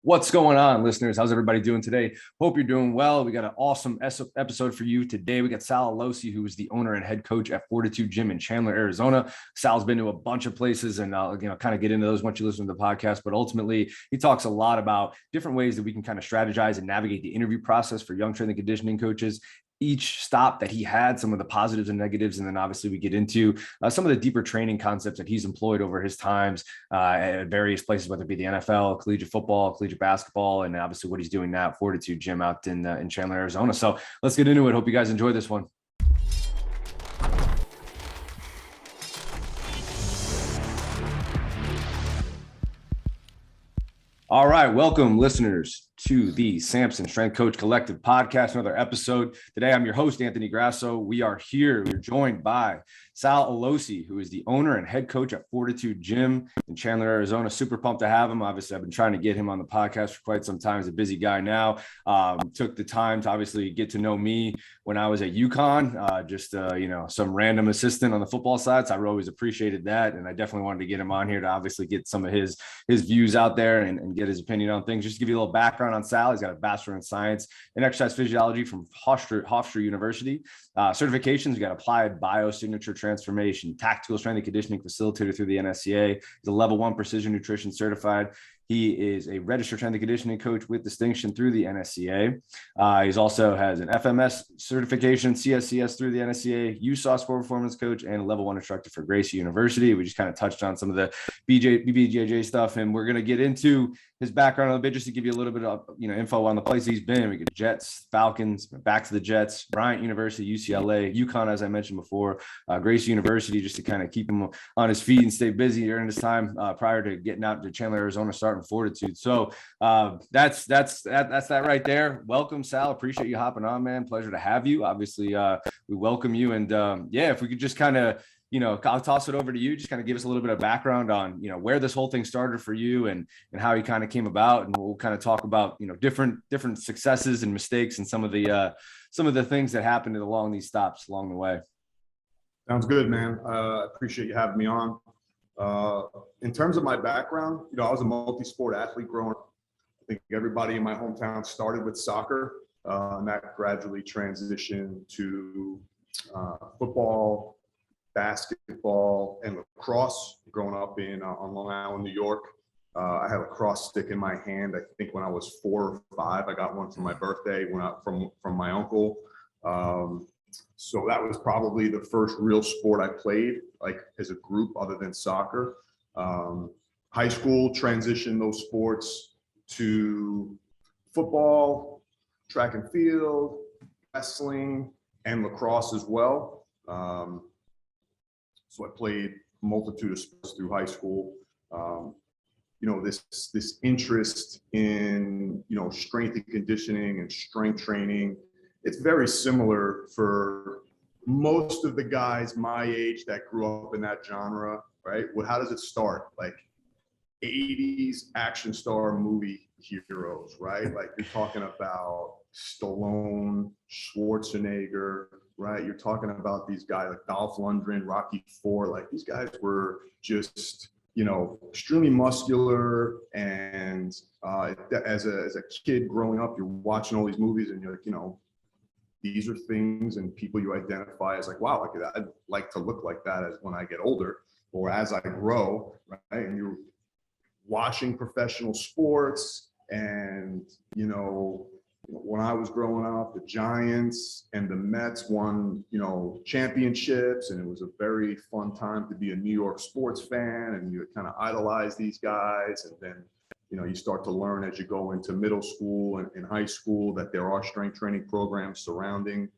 What's going on, listeners? How's everybody doing today? Hope you're doing well. We got an awesome episode for you today. We got Sal Alosi, who is the owner and head coach at Fortitude Gym in Chandler, Arizona. Sal's been to a bunch of places, and I'll kind of get into those once you listen to the podcast. But ultimately, he talks a lot about different ways that we can kind of strategize and navigate the interview process for young strength and conditioning coaches. Each stop that he had, some of the positives and negatives, and then obviously we get into some of the deeper training concepts that he's employed over his times at various places, whether it be the NFL, collegiate football, collegiate basketball, and obviously what he's doing now at Fortitude Gym out in Chandler, Arizona. So let's get into it. Hope you guys enjoy this one. All right, welcome listeners to the Samson Strength Coach Collective podcast, another episode. Today, I'm your host, Anthony Grasso. We're joined by Sal Alosi, who is the owner and head coach at Fortitude Gym in Chandler, Arizona. Super pumped to have him. Obviously, I've been trying to get him on the podcast for quite some time. He's a busy guy now. Took the time to obviously get to know me when I was at UConn, some random assistant on the football side. So I always appreciated that. And I definitely wanted to get him on here to obviously get some of his views out there and get his opinion on things. Just to give you a little background on Sal, he's got a Bachelor in Science in Exercise Physiology from Hofstra University. Certifications, you got Applied Biosignature Transformation, Tactical Strength and Conditioning Facilitator through the NSCA. He's a level 1 Precision Nutrition certified. He is a registered strength and conditioning coach with distinction through the NSCA. He's also has an FMS certification, CSCS through the NSCA, USAW sport performance coach, and a level 1 instructor for Gracie University. We just kind of touched on some of the BBJJ stuff, and we're going to get into his background a little bit just to give you a little bit of info on the place he's been. We get Jets, Falcons, back to the Jets, Bryant University, UCLA, UConn, as I mentioned before, Gracie University, just to kind of keep him on his feet and stay busy during this time prior to getting out to Chandler, Arizona, starting Fortitude. So that's that right there. Welcome, Sal. Appreciate you hopping on, man. Pleasure to have you. Obviously, we welcome you. And if we could just kind of, I'll toss it over to you. Just kind of give us a little bit of background on, where this whole thing started for you and how you kind of came about. And we'll kind of talk about, different successes and mistakes and some of the things that happened along these stops along the way. Sounds good, man. Appreciate you having me on. In terms of my background, I was a multi-sport athlete growing up. I think everybody in my hometown started with soccer, and that gradually transitioned to football, basketball, and lacrosse. Growing up on Long Island, New York, I had a lacrosse stick in my hand. I think when I was 4 or 5, I got one for my birthday from my uncle. So that was probably the first real sport I played, like as a group other than soccer. High school transitioned those sports to football, track and field, wrestling, and lacrosse as well. So I played a multitude of sports through high school. This interest in, strength and conditioning and strength training, it's very similar for most of the guys my age that grew up in that genre, right? Well, how does it start? Like 80s action star movie heroes, right? Like you're talking about Stallone, Schwarzenegger, right? You're talking about these guys like Dolph Lundgren, Rocky IV. Like these guys were just, extremely muscular. And as a kid growing up, you're watching all these movies and you're like, these are things and people you identify as like, wow, like I'd like to look like that as when I get older or as I grow, right? And you're watching professional sports and, when I was growing up, the Giants and the Mets won, championships, and it was a very fun time to be a New York sports fan, and you kind of idolize these guys. And then, you start to learn as you go into middle school and high school that there are strength training programs surrounding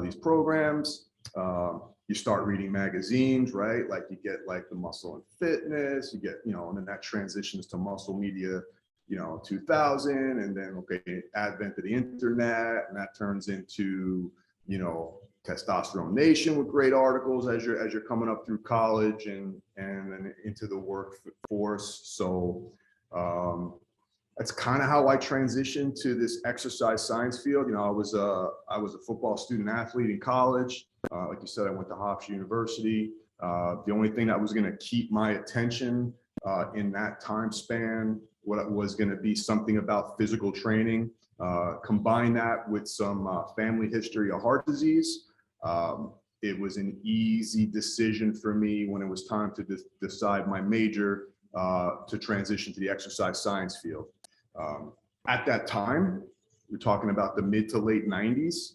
these programs. You start reading magazines, right? Like you get like the Muscle and Fitness, you get, and then that transitions to Muscle Media, 2000, and then, advent of the internet, and that turns into, Testosterone Nation with great articles as you're coming up through college and then into the workforce. So that's kind of how I transitioned to this exercise science field. I was a football student athlete in college. Like you said, I went to Hofstra University. The only thing that was going to keep my attention in that time span what was going to be something about physical training. Combine that with some family history of heart disease. It was an easy decision for me when it was time to decide my major to transition to the exercise science field. At that time, we're talking about the mid to late 90s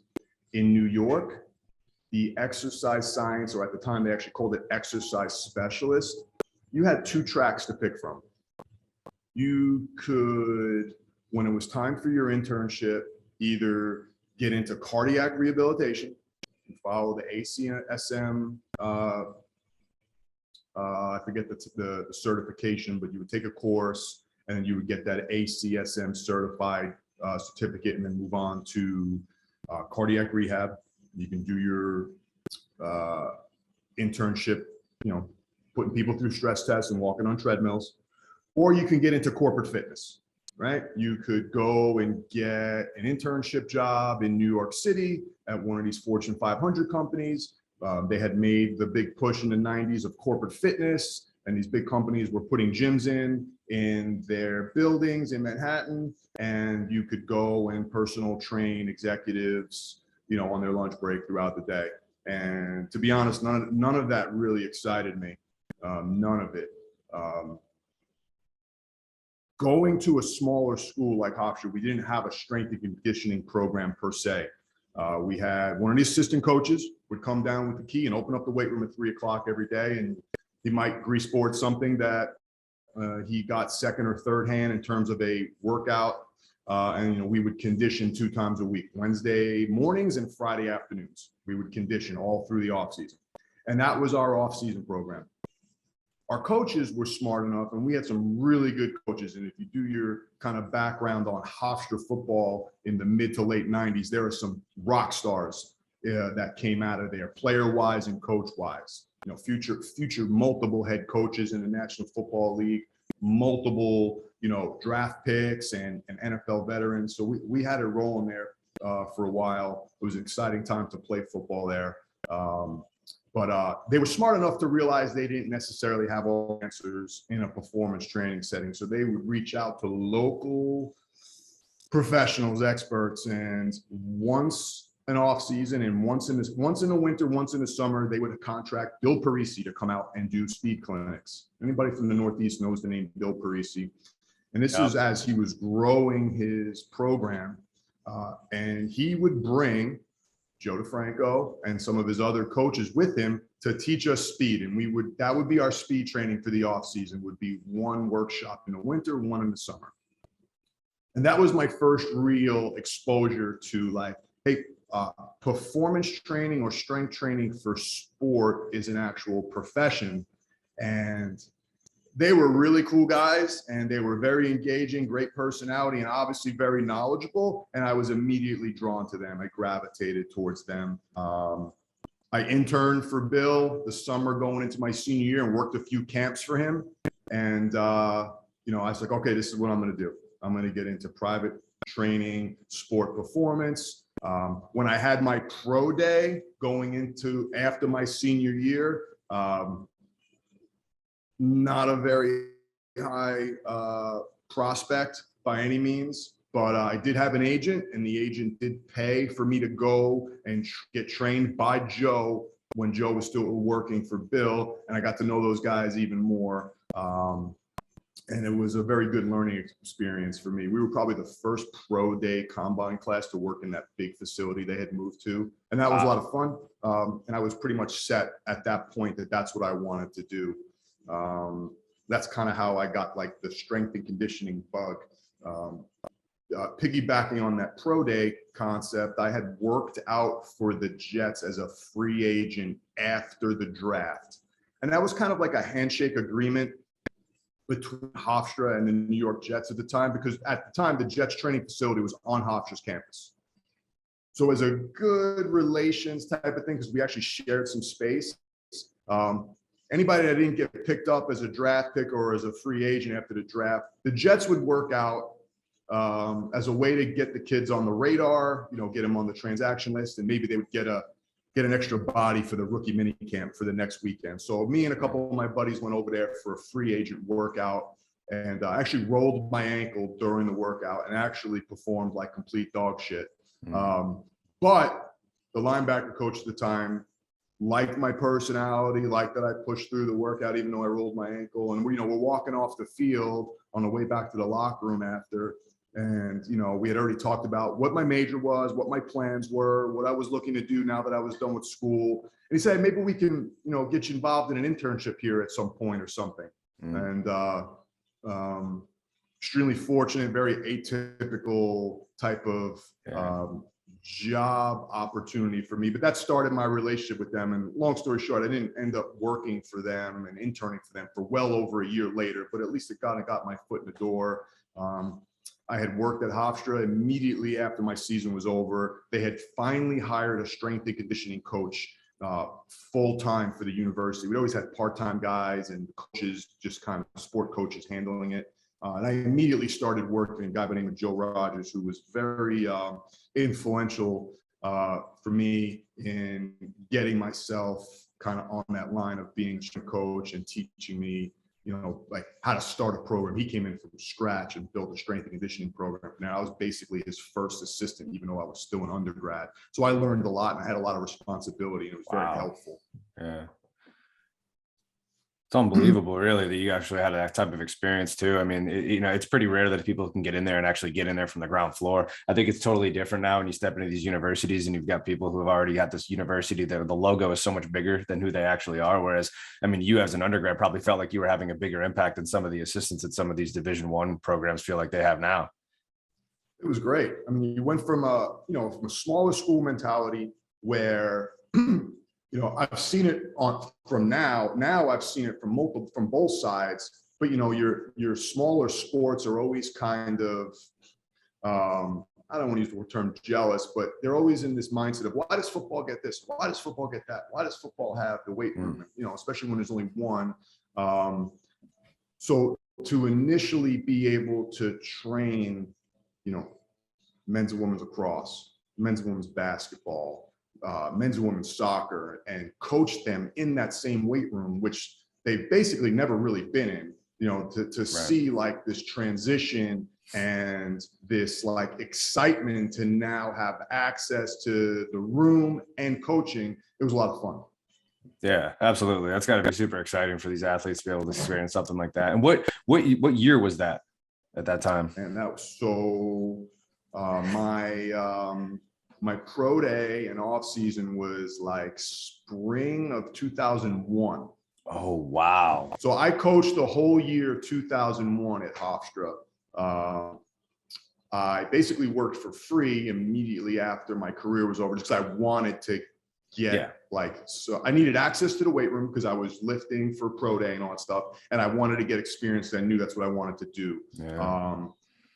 in New York, the exercise science, or at the time they actually called it exercise specialist, you had two tracks to pick from. You could, when it was time for your internship, either get into cardiac rehabilitation, follow the ACSM, I forget the certification, but you would take a course and then you would get that ACSM certified certificate and then move on to cardiac rehab. You can do your internship, putting people through stress tests and walking on treadmills, or you can get into corporate fitness, right? You could go and get an internship job in New York City at one of these Fortune 500 companies. They had made the big push in the 90s of corporate fitness, and these big companies were putting gyms in their buildings in Manhattan, and you could go and personal train executives, on their lunch break throughout the day. And to be honest, none of that really excited me. None of it. Going to a smaller school like Hofstra, we didn't have a strength and conditioning program per se. We had one of the assistant coaches would come down with the key and open up the weight room at 3 o'clock every day, and he might grease board something that he got second or third hand in terms of a workout. And we would condition 2 times a week, Wednesday mornings and Friday afternoons. We would condition all through the off season, and that was our off season program. Our coaches were smart enough, and we had some really good coaches. And if you do your kind of background on Hofstra football in the mid to late 90s, there are some rock stars that came out of there, player-wise and coach-wise. Future multiple head coaches in the National Football League, multiple, draft picks and NFL veterans. So we had it rolling there for a while. It was an exciting time to play football there. But they were smart enough to realize they didn't necessarily have all answers in a performance training setting. So they would reach out to local professionals, experts, and once an off season and once in the winter, once in the summer, they would contract Bill Parisi to come out and do speed clinics. Anybody from the Northeast knows the name Bill Parisi. And this is as he was growing his program. And he would bring Joe DeFranco and some of his other coaches with him to teach us speed. And that would be our speed training for the off season, would be one workshop in the winter, one in the summer. And that was my first real exposure to performance training or strength training for sport is an actual profession. And they were really cool guys, and they were very engaging, great personality, and obviously very knowledgeable. And I was immediately drawn to them. I gravitated towards them. I interned for Bill the summer going into my senior year and worked a few camps for him. And, I was like, okay, this is what I'm going to do. I'm going to get into private training, sport performance. When I had my pro day going into after my senior year, not a very high prospect by any means, but I did have an agent, and the agent did pay for me to go and get trained by Joe when Joe was still working for Bill, and I got to know those guys even more. And it was a very good learning experience for me. We were probably the first pro day combine class to work in that big facility they had moved to, and that was a lot of fun. And I was pretty much set at that point that that's what I wanted to do. That's kind of how I got the strength and conditioning bug. Piggybacking on that pro day concept, I had worked out for the Jets as a free agent after the draft. And that was kind of like a handshake agreement between Hofstra and the New York Jets at the time, because at the time, the Jets training facility was on Hofstra's campus. So as a good relations type of thing, because we actually shared some space, anybody that didn't get picked up as a draft pick or as a free agent after the draft, the Jets would work out as a way to get the kids on the radar, get them on the transaction list, and maybe they would get an extra body for the rookie mini camp for the next weekend. So me and a couple of my buddies went over there for a free agent workout. and I actually rolled my ankle during the workout and actually performed like complete dog shit. But the linebacker coach at the time liked my personality, liked that I pushed through the workout, even though I rolled my ankle. And we're walking off the field on the way back to the locker room after. And, we had already talked about what my major was, what my plans were, what I was looking to do now that I was done with school. And he said, maybe we can, get you involved in an internship here at some point or something. And extremely fortunate, very atypical type of job opportunity for me. But that started my relationship with them. And long story short, I didn't end up working for them and interning for them for well over a year later, but at least it got my foot in the door. I had worked at Hofstra immediately after my season was over. They had finally hired a strength and conditioning coach full-time for the university. We always had part-time guys and coaches, just kind of sport coaches handling it. And I immediately started working with a guy by the name of Joe Rogers, who was very influential for me in getting myself kind of on that line of being a coach and teaching me, like how to start a program. He came in from scratch and built a strength and conditioning program. Now I was basically his first assistant, even though I was still an undergrad. So I learned a lot and I had a lot of responsibility, and it was very helpful. Yeah. It's unbelievable, really, that you actually had that type of experience too. I mean, it's pretty rare that people can get in there and actually get in there from the ground floor. I think it's totally different now when you step into these universities and you've got people who have already got this university that the logo is so much bigger than who they actually are. Whereas, I mean, you as an undergrad probably felt like you were having a bigger impact than some of the assistants at some of these Division I programs feel like they have now. It was great. I mean, you went from from a smaller school mentality where I've seen it from now. Now I've seen it from both sides. But your smaller sports are always kind of, I don't want to use the term jealous, but they're always in this mindset of, why does football get this? Why does football get that? Why does football have the weight room? Especially when there's only one. So to initially be able to train, men's and women's lacrosse, men's and women's basketball, men's and women's soccer, and coach them in that same weight room, which they've basically never really been in, to see like this transition and this like excitement to now have access to the room and coaching. It was a lot of fun. Yeah, absolutely. That's got to be super exciting for these athletes to be able to experience something like that. And what year was that at that time? And that was so my pro day and off season was like spring of 2001. Oh, wow. So I coached the whole year 2001 at Hofstra. I basically worked for free immediately after my career was over, just because I wanted to get so I needed access to the weight room because I was lifting for pro day and all that stuff. And I wanted to get experience. And I knew that's what I wanted to do. Yeah.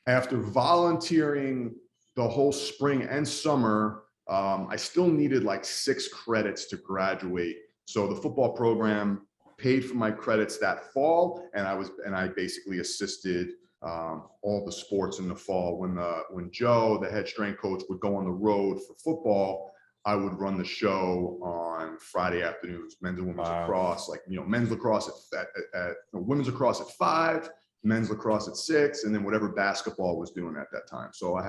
After volunteering the whole spring and summer, I still needed like 6 credits to graduate. So the football program paid for my credits that fall, and I basically assisted all the sports in the fall. When Joe, the head strength coach, would go on the road for football, I would run the show on Friday afternoons, men's and women's lacrosse, like men's lacrosse at women's lacrosse at 5, men's lacrosse at 6, and then whatever basketball was doing at that time. So I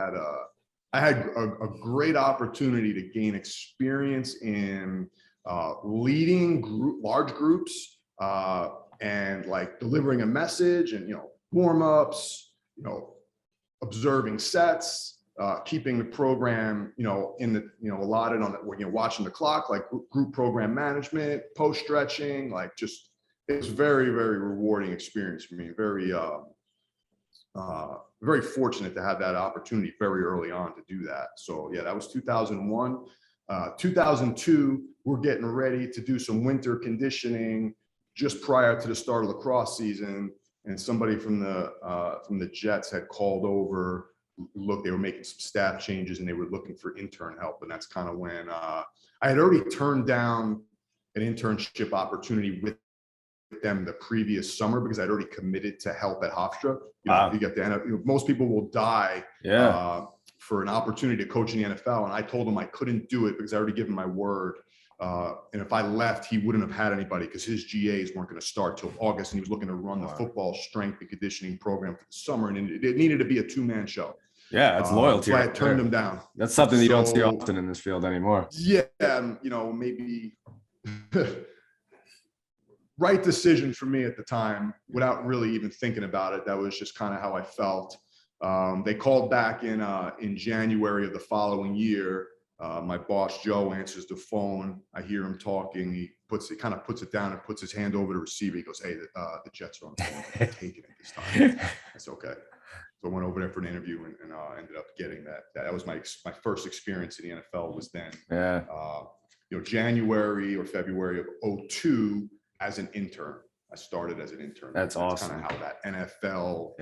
had a great opportunity to gain experience in leading large groups and like delivering a message and, warm-ups, observing sets, keeping the program, in the, allotted on the, watching the clock, like group program management, post stretching, like just, it was very, very rewarding experience for me. Very, very fortunate to have that opportunity very early on to do that. So yeah, that was 2001. 2002, we're getting ready to do some winter conditioning just prior to the start of lacrosse season. And somebody from the Jets had called over. Look, they were making some staff changes and they were looking for intern help. And that's kind of when I had already turned down an internship opportunity with them the previous summer because I'd already committed to help at Hofstra. You get the most people will die for an opportunity to coach in the NFL. And I told them I couldn't do it because I already given my word. And if I left, he wouldn't have had anybody because his GAs weren't going to start till August, and he was looking to run the football strength and conditioning program for the summer, and it needed to be a 2-man show. Yeah, that's loyalty. So I turned him down. That's something you don't see often in this field anymore. Yeah, maybe right decision for me at the time without really even thinking about it. That was just kind of how I felt. They called back in January of the following year. My boss, Joe, answers the phone. I hear him talking. He kind of puts it down and puts his hand over the receiver. He goes, "Hey, the Jets are on the phone. I'm taking it this time." That's okay. So I went over there for an interview and ended up getting that. That was my first experience in the NFL was then. Yeah. January or February of 2002 as an intern. I started as an intern. That's awesome. Kind of how that NFL,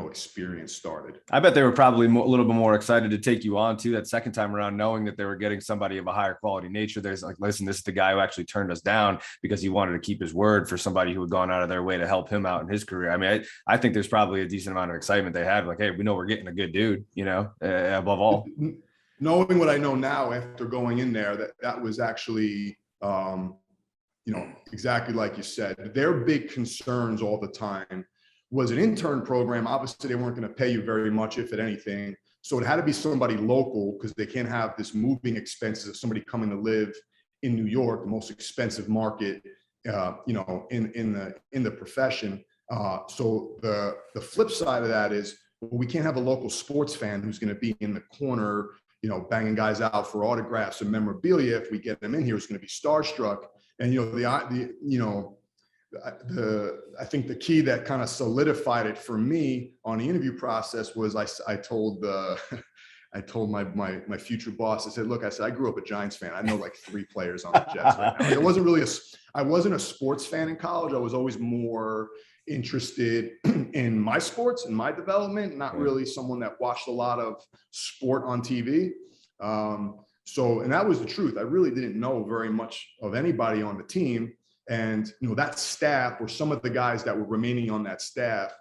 experience started. I bet they were probably a little bit more excited to take you on too that second time around, knowing that they were getting somebody of a higher quality nature. There's like, listen, this is the guy who actually turned us down because he wanted to keep his word for somebody who had gone out of their way to help him out in his career. I mean, I think there's probably a decent amount of excitement they had. Like, hey, we know we're getting a good dude, above all. Knowing what I know now after going in there, that was actually, exactly like you said, their big concerns all the time was an intern program. Obviously, they weren't going to pay you very much, if at anything. So it had to be somebody local because they can't have this moving expenses of somebody coming to live in New York, the most expensive market, in the profession. So the flip side of that is we can't have a local sports fan who's going to be in the corner, banging guys out for autographs and memorabilia. If we get them in here, it's going to be starstruck. And I think the key that kind of solidified it for me on the interview process was I told my future boss, I said, look, I grew up a Giants fan. I know like 3 players on the Jets right now. It wasn't really I wasn't a sports fan in college. I was always more interested in my sports and my development, not really someone that watched a lot of sport on TV. And that was the truth. I really didn't know very much of anybody on the team. And, that staff, or some of the guys that were remaining on that staff,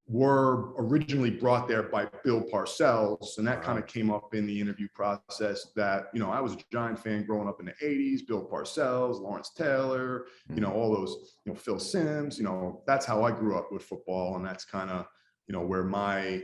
were originally brought there by Bill Parcells. And that kind of came up in the interview process that, I was a Giant fan growing up in the 80s, Bill Parcells, Lawrence Taylor, all those, Phil Simms, that's how I grew up with football. And that's kind of, where my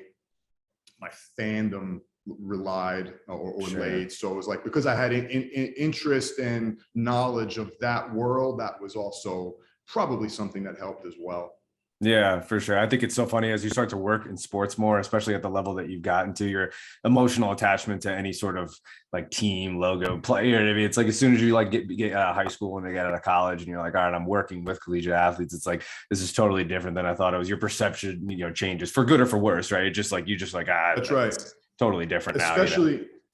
fandom relied or laid. So it was like, because I had interest and knowledge of that world, that was also probably something that helped as well. Yeah, for sure. I think it's so funny as you start to work in sports more, especially at the level that you've gotten to, your emotional attachment to any sort of like team logo player. I mean, it's like as soon as you like get out of high school and they get out of college and you're like, all right, I'm working with collegiate athletes. It's like, this is totally different than I thought it was. Your perception, changes for good or for worse, right? It's just like, that's right. Totally different now.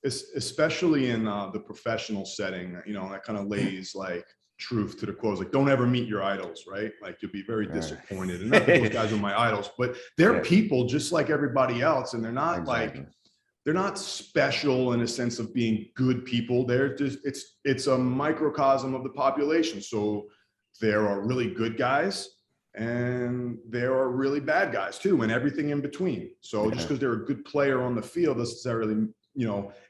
Especially in the professional setting, that kind of lays like truth to the close. Like, don't ever meet your idols, right? Like, you'll be very disappointed. And not that those guys are my idols, but they're people just like everybody else. And they're not they're not special in a sense of being good people. They're just, it's a microcosm of the population. So there are really good guys and there are really bad guys too, and everything in between. So just because they're a good player on the field doesn't necessarily,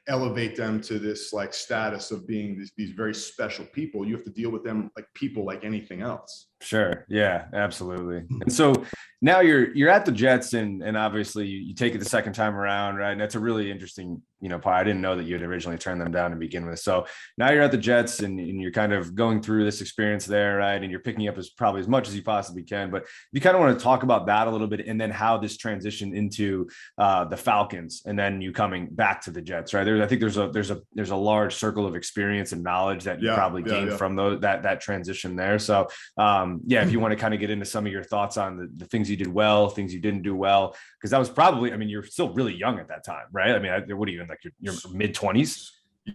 elevate them to this like status of being these very special people. You have to deal with them like people, like anything else. Sure. Yeah, absolutely. And so now you're at the Jets and obviously you take it the second time around, right? And that's a really interesting, part. I didn't know that you had originally turned them down to begin with. So now you're at the Jets and you're kind of going through this experience there, right? And you're picking up probably as much as you possibly can, but you kind of want to talk about that a little bit and then how this transitioned into the Falcons and then you coming back to the Jets, right? I think there's a large circle of experience and knowledge that you probably gained from that transition there. So if you want to kind of get into some of your thoughts on the things you did well, things you didn't do well, because that was probably, you're still really young at that time, right? What are you in, like your mid-20s?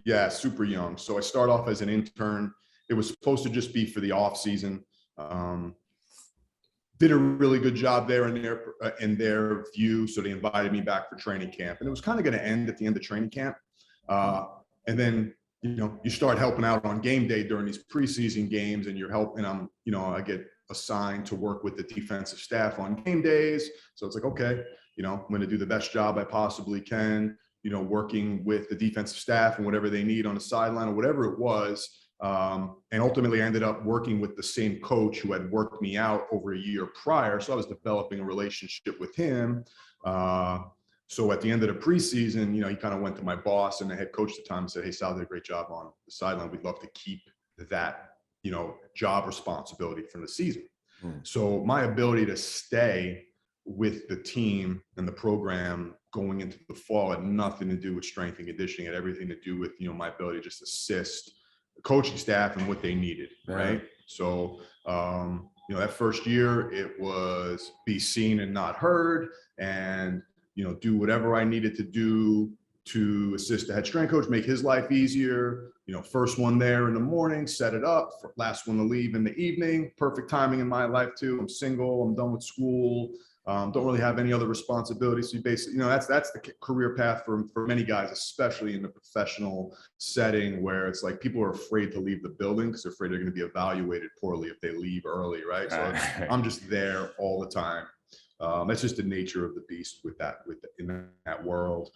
Yeah, super young. So I start off as an intern. It was supposed to just be for the off season. Did a really good job there in their view. So they invited me back for training camp, and it was kind of going to end at the end of training camp. And then, you start helping out on game day during these preseason games, and you're helping. I get assigned to work with the defensive staff on game days. So it's like, okay, I'm going to do the best job I possibly can, working with the defensive staff and whatever they need on the sideline or whatever it was. And ultimately I ended up working with the same coach who had worked me out over a year prior. So I was developing a relationship with him. So at the end of the preseason, he kind of went to my boss and the head coach at the time and said, "Hey, Sal did a great job on the sideline. We'd love to keep that, job responsibility from the season." So my ability to stay with the team and the program going into the fall had nothing to do with strength and conditioning. It had everything to do with, my ability to just assist the coaching staff and what they needed. Right. So, that first year it was be seen and not heard, and, do whatever I needed to do to assist the head strength coach, make his life easier. First one there in the morning, set it up, last one to leave in the evening. Perfect timing in my life too. I'm single, I'm done with school. Don't really have any other responsibilities. So you basically, that's the career path for many guys, especially in the professional setting where it's like people are afraid to leave the building because they're afraid they're going to be evaluated poorly if they leave early, right? So I'm just there all the time. That's just the nature of the beast in that world.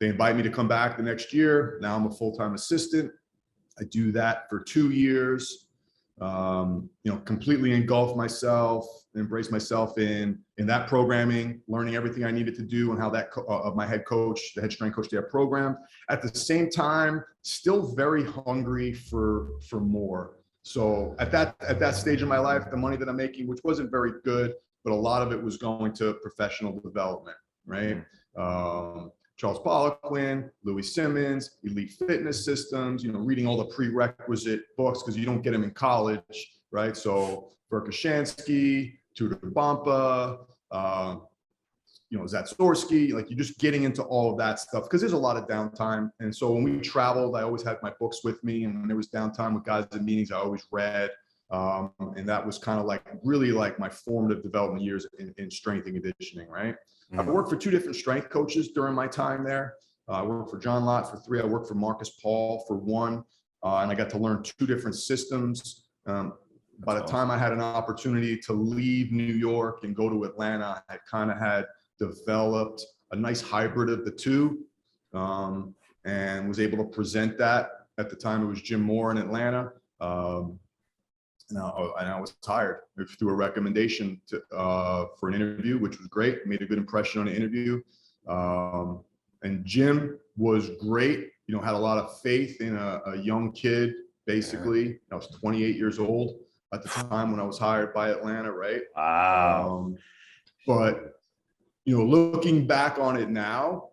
They invite me to come back the next year. Now I'm a full-time assistant. I do that for 2 years. Completely engulf myself, embrace myself in that programming, learning everything I needed to do and how that of my head coach, the head strength coach, their program. At the same time, still very hungry for more. So at that stage of my life, the money that I'm making, which wasn't very good, but a lot of it was going to professional development, right? Charles Poliquin, Louis Simmons, Elite Fitness Systems, reading all the prerequisite books because you don't get them in college, right? So Verkhoshansky, Tudor Bompa, Zatsorsky, like you're just getting into all of that stuff because there's a lot of downtime. And so when we traveled, I always had my books with me. And when there was downtime with guys in meetings, I always read. And that was kind of really my formative development years in strength and conditioning, right? I worked for 2 different strength coaches during my time there. I worked for John Lott for 3. I worked for Marcus Paul for 1. And I got to learn 2 different systems. By the time I had an opportunity to leave New York and go to Atlanta, I kind of had developed a nice hybrid of the 2 and was able to present that. At the time, it was Jim Moore in Atlanta. And I was hired through a recommendation for an interview, which was great. Made a good impression on the interview. And Jim was great. Had a lot of faith in a young kid, basically. I was 28 years old at the time when I was hired by Atlanta, right? Wow. But, looking back on it now,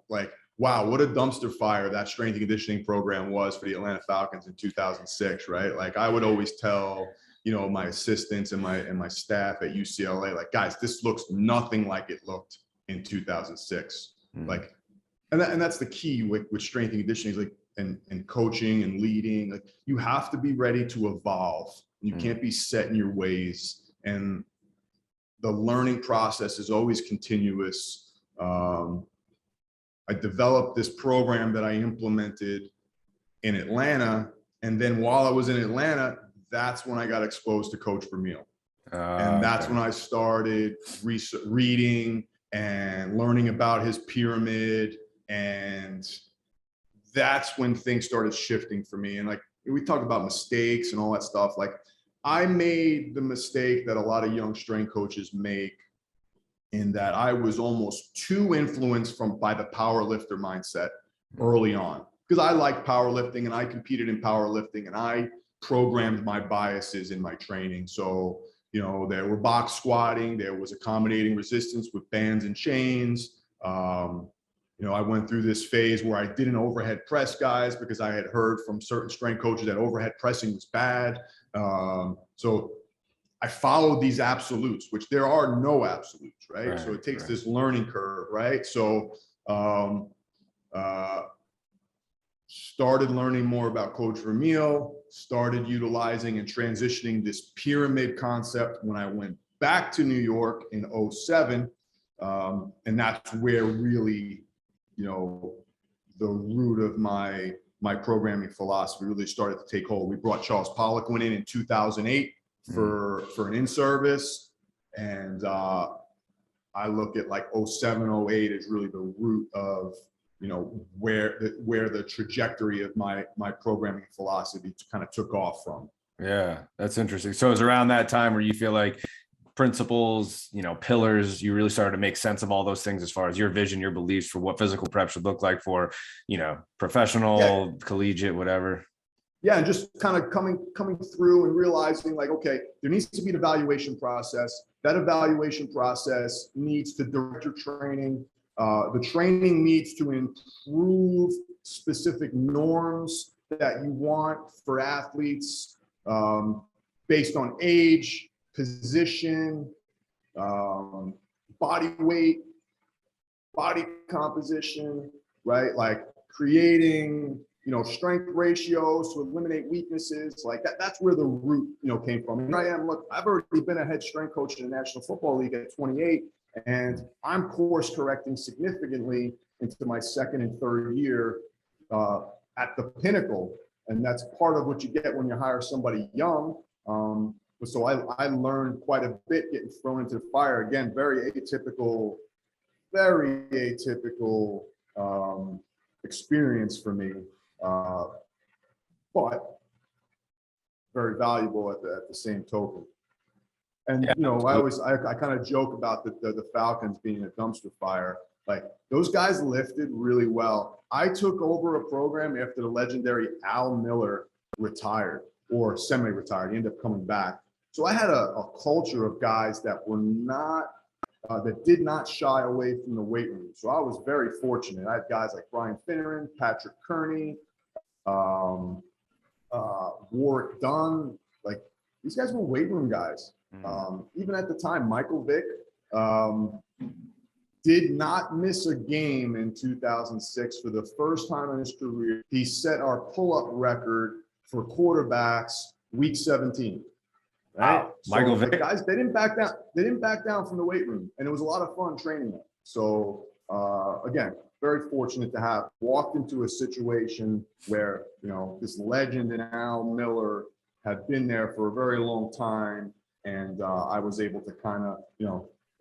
wow, what a dumpster fire that strength and conditioning program was for the Atlanta Falcons in 2006, right? I would always tell my assistants and my staff at UCLA, guys, this looks nothing like it looked in 2006. And that's the key with strength and conditioning, and coaching and leading. You have to be ready to evolve. You can't be set in your ways. And the learning process is always continuous. I developed this program that I implemented in Atlanta. And then while I was in Atlanta, that's when I got exposed to Coach Vermeil. And that's when I started reading and learning about his pyramid. And that's when things started shifting for me. And we talk about mistakes and all that stuff. I made the mistake that a lot of young strength coaches make, in that I was almost too influenced by the powerlifter mindset early on, because I liked powerlifting and I competed in powerlifting and I programmed my biases in my training. So, there were box squatting, there was accommodating resistance with bands and chains. I went through this phase where I didn't overhead press guys because I had heard from certain strength coaches that overhead pressing was bad. So I followed these absolutes, which there are no absolutes, right? So it takes this learning curve, right? So started learning more about Coach Vermeil, started utilizing and transitioning this pyramid concept when I went back to New York in 2007. And that's where really, the root of my programming philosophy really started to take hold. We brought Charles Poliquin in 2008 for an in-service. And I look at 07, 08 as really the root of where the trajectory of my programming philosophy kind of took off from. Yeah, that's interesting. So it was around that time where you feel like principles, pillars, you really started to make sense of all those things as far as your vision, your beliefs for what physical prep should look like for, professional, collegiate, whatever. Yeah, and just kind of coming through and realizing like, okay, there needs to be an evaluation process. That evaluation process needs to direct your training. The training needs to improve specific norms that you want for athletes based on age, position, body weight, body composition, right? Like creating strength ratios to eliminate weaknesses like that. That's where the root, came from. And I've already been a head strength coach in the National Football League at 28, and I'm course correcting significantly into my second and third year at the pinnacle. And that's part of what you get when you hire somebody young. So I learned quite a bit getting thrown into the fire. Again, very atypical experience for me. But very valuable at the same token. And I kind of joke about the Falcons being a dumpster fire. Like those guys lifted really well. I took over a program after the legendary Al Miller retired or semi-retired. He ended up coming back. So I had a culture of guys that were not that did not shy away from the weight room. So I was very fortunate. I had guys like Brian Finneran, Patrick Kearney, Warwick Dunn. Like these guys were weight room guys. Even at the time, Michael Vick did not miss a game in 2006 for the first time in his career. He set our pull-up record for quarterbacks week 17. Right? Wow. Michael Vick. Guys, they didn't back down. They didn't back down from the weight room, and it was a lot of fun training them. So again, very fortunate to have walked into a situation where this legend in Al Miller had been there for a very long time, and I was able to kind of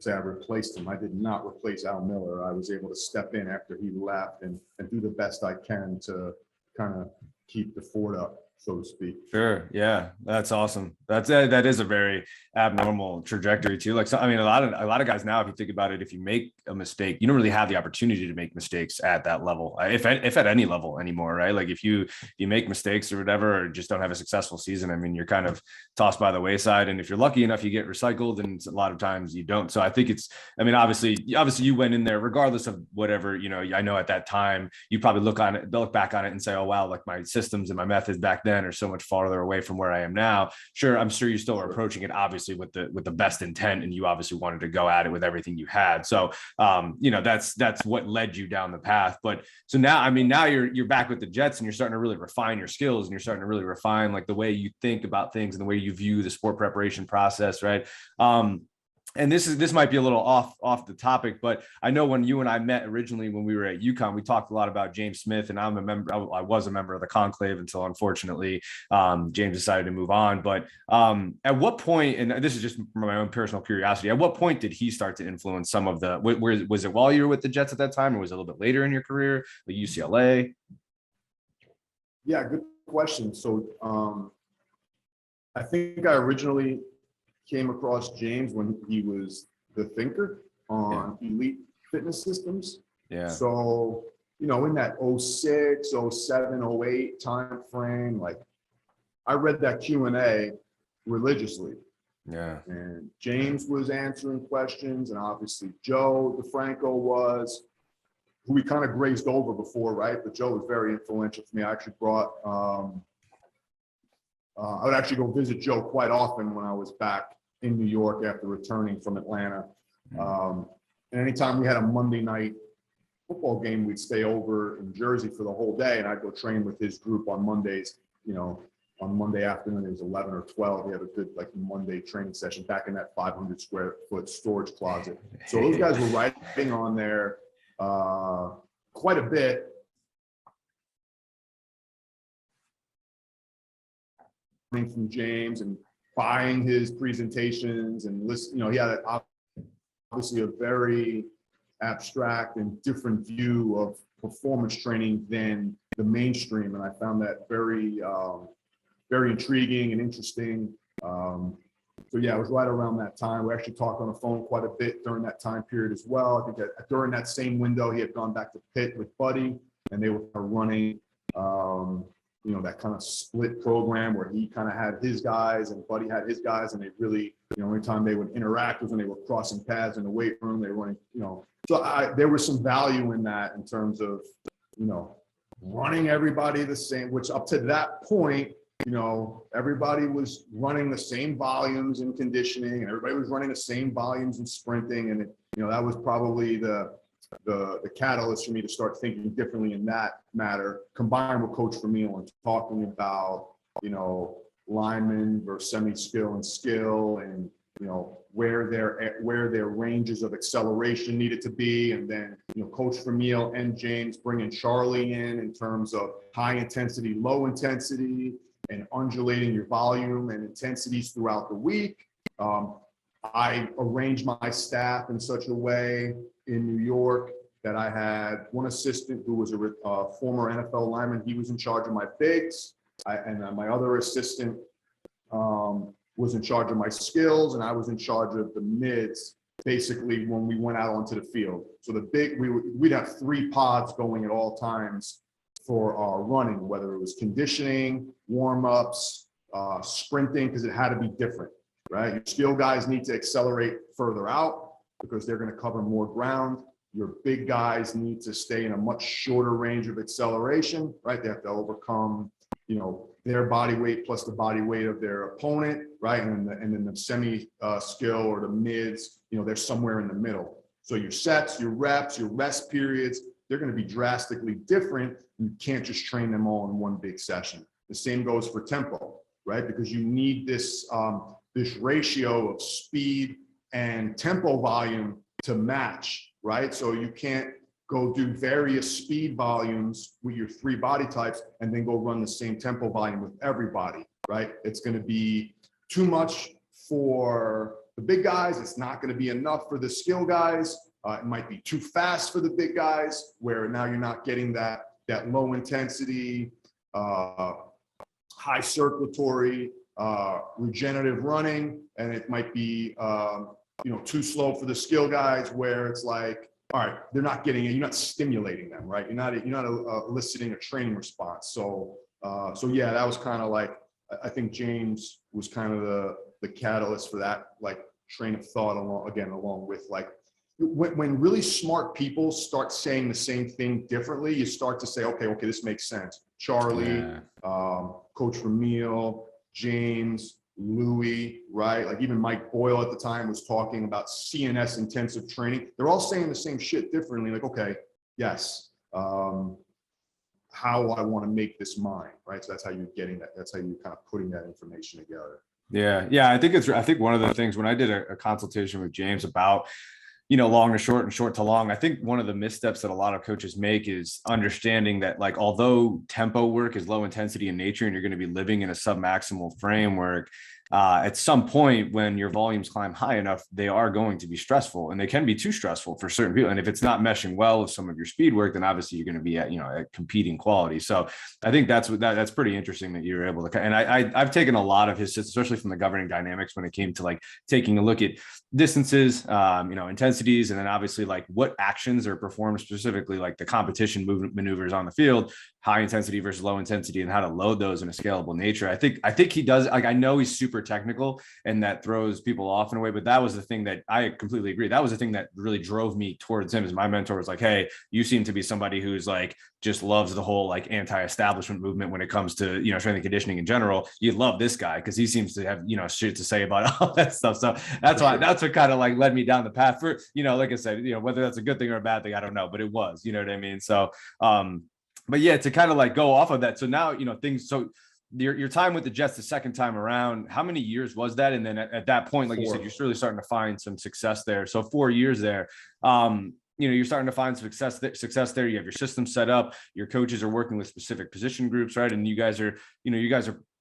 say I replaced him. I did not replace Al Miller. I was able to step in after he left and do the best I can to kind of keep the fort up, so to speak. Sure. Yeah. That's awesome. That is a very abnormal trajectory too. Like, so, I mean, a lot of guys now, if you think about it, if you make a mistake, you don't really have the opportunity to make mistakes at that level, if at any level anymore, right? Like if you make mistakes or whatever, or just don't have a successful season, I mean, you're kind of tossed by the wayside. And if you're lucky enough, you get recycled, and a lot of times you don't. So I think obviously you went in there regardless of whatever, I know at that time you probably look back on it and say, oh, wow, like my systems and my methods back then are so much farther away from where I am now. Sure. I'm sure you still are approaching it obviously with the best intent, and you obviously wanted to go at it with everything you had. So, that's what led you down the path. But so now you're back with the Jets, and you're starting to really refine your skills, and you're starting to really refine like the way you think about things and the way you view the sport preparation process. Right. And this might be a little off the topic, but I know when you and I met originally when we were at UConn, we talked a lot about James Smith, and I was a member of the conclave until unfortunately James decided to move on. But at what point, and this is just from my own personal curiosity, at what point did he start to influence some of the? Was it while you were with the Jets at that time, or was it a little bit later in your career, like UCLA? Yeah, good question. So I think I originally came across James when he was the thinker on Elite Fitness Systems. Yeah. So, in that 06, 07, 08 time frame, like I read that Q&A religiously. Yeah. And James was answering questions, and obviously Joe DeFranco was, who we kind of grazed over before, right? But Joe was very influential for me. I actually brought I would actually go visit Joe quite often when I was back in New York after returning from Atlanta. And anytime we had a Monday night football game, we'd stay over in Jersey for the whole day, and I'd go train with his group on Mondays. On Monday afternoon, it was 11 or 12. We had a good Monday training session back in that 500 square foot storage closet. So those guys were writing on there quite a bit. From James and buying his presentations and listen, he had obviously a very abstract and different view of performance training than the mainstream. And I found that very, very intriguing and interesting. So yeah, it was right around that time. We actually talked on the phone quite a bit during that time period as well. I think that during that same window, he had gone back to Pitt with Buddy, and they were running, that kind of split program where he kind of had his guys and Buddy had his guys, and they really, only time they would interact was when they were crossing paths in the weight room. They were running, so there was some value in that in terms of, running everybody the same, which up to that point, everybody was running the same volumes in conditioning, and everybody was running the same volumes in sprinting. And, that was probably the catalyst for me to start thinking differently in that matter, combined with Coach Vermeil and talking about, linemen versus semi-skill and skill, and, where their ranges of acceleration needed to be. And then, Coach Vermeil and James bringing Charlie in terms of high intensity, low intensity, and undulating your volume and intensities throughout the week. I arranged my staff in such a way in New York that I had one assistant who was a former NFL lineman. He was in charge of my bigs, and my other assistant was in charge of my skills, and I was in charge of the mids, basically when we went out onto the field. So we'd have 3 pods going at all times for our running, whether it was conditioning, warm-ups, sprinting, because it had to be different, right? Your skill guys need to accelerate further out because they're going to cover more ground. Your big guys need to stay in a much shorter range of acceleration, right? They have to overcome, their body weight plus the body weight of their opponent, right? And then the semi skill or the mids, they're somewhere in the middle. So your sets, your reps, your rest periods, they're going to be drastically different. You can't just train them all in one big session. The same goes for tempo, right? Because you need this ratio of speed and tempo volume to match, right? So you can't go do various speed volumes with your 3 body types and then go run the same tempo volume with everybody, right? It's going to be too much for the big guys. It's not going to be enough for the skill guys. It might be too fast for the big guys, where now you're not getting that low intensity, high circulatory, regenerative running. And it might be, too slow for the skill guys, where it's like, all right, they're not getting it. You're not stimulating them, right? You're not eliciting a training response. So yeah, that was kind of like, I think James was kind of the catalyst for that, like, train of thought along with, like, when really smart people start saying the same thing differently, you start to say, okay, this makes sense. Charlie, Coach Vermeil, James, Louis, right? Like even Mike Boyle at the time was talking about CNS intensive training. They're all saying the same shit differently. Like, okay, yes, how I want to make this mine, right? So that's how you're getting that. That's how you're kind of putting that information together. Yeah. I think one of the things when I did a consultation with James about, long to short and short to long, I think one of the missteps that a lot of coaches make is understanding that, like, although tempo work is low intensity in nature and you're going to be living in a submaximal framework, at some point when your volumes climb high enough, they are going to be stressful, and they can be too stressful for certain people. And if it's not meshing well with some of your speed work, then obviously you're going to be at competing quality. So I think that's pretty interesting that you're able to. And I've taken a lot of his, especially from the governing dynamics, when it came to like taking a look at distances, intensities, and then obviously like what actions are performed specifically, like the competition movement maneuvers on the field, high intensity versus low intensity, and how to load those in a scalable nature. I think he does. Like, I know he's super technical, and that throws people off in a way, but that was the thing that I completely agree. That was the thing that really drove me towards him. As my mentor was like, hey, you seem to be somebody who's like just loves the whole like anti-establishment movement when it comes to strength and conditioning in general. You love this guy because he seems to have shit to say about all that stuff. So that's what kind of like led me down the path for like I said, whether that's a good thing or a bad thing, I don't know, but it was, you know what I mean? So but yeah, to kind of like go off of that. So now, things, so your time with the Jets the second time around, how many years was that? And then at that point, like 4. You said, you're really starting to find some success there. So 4 years there, you're starting to find success there. You have your system set up, your coaches are working with specific position groups, right? And you guys are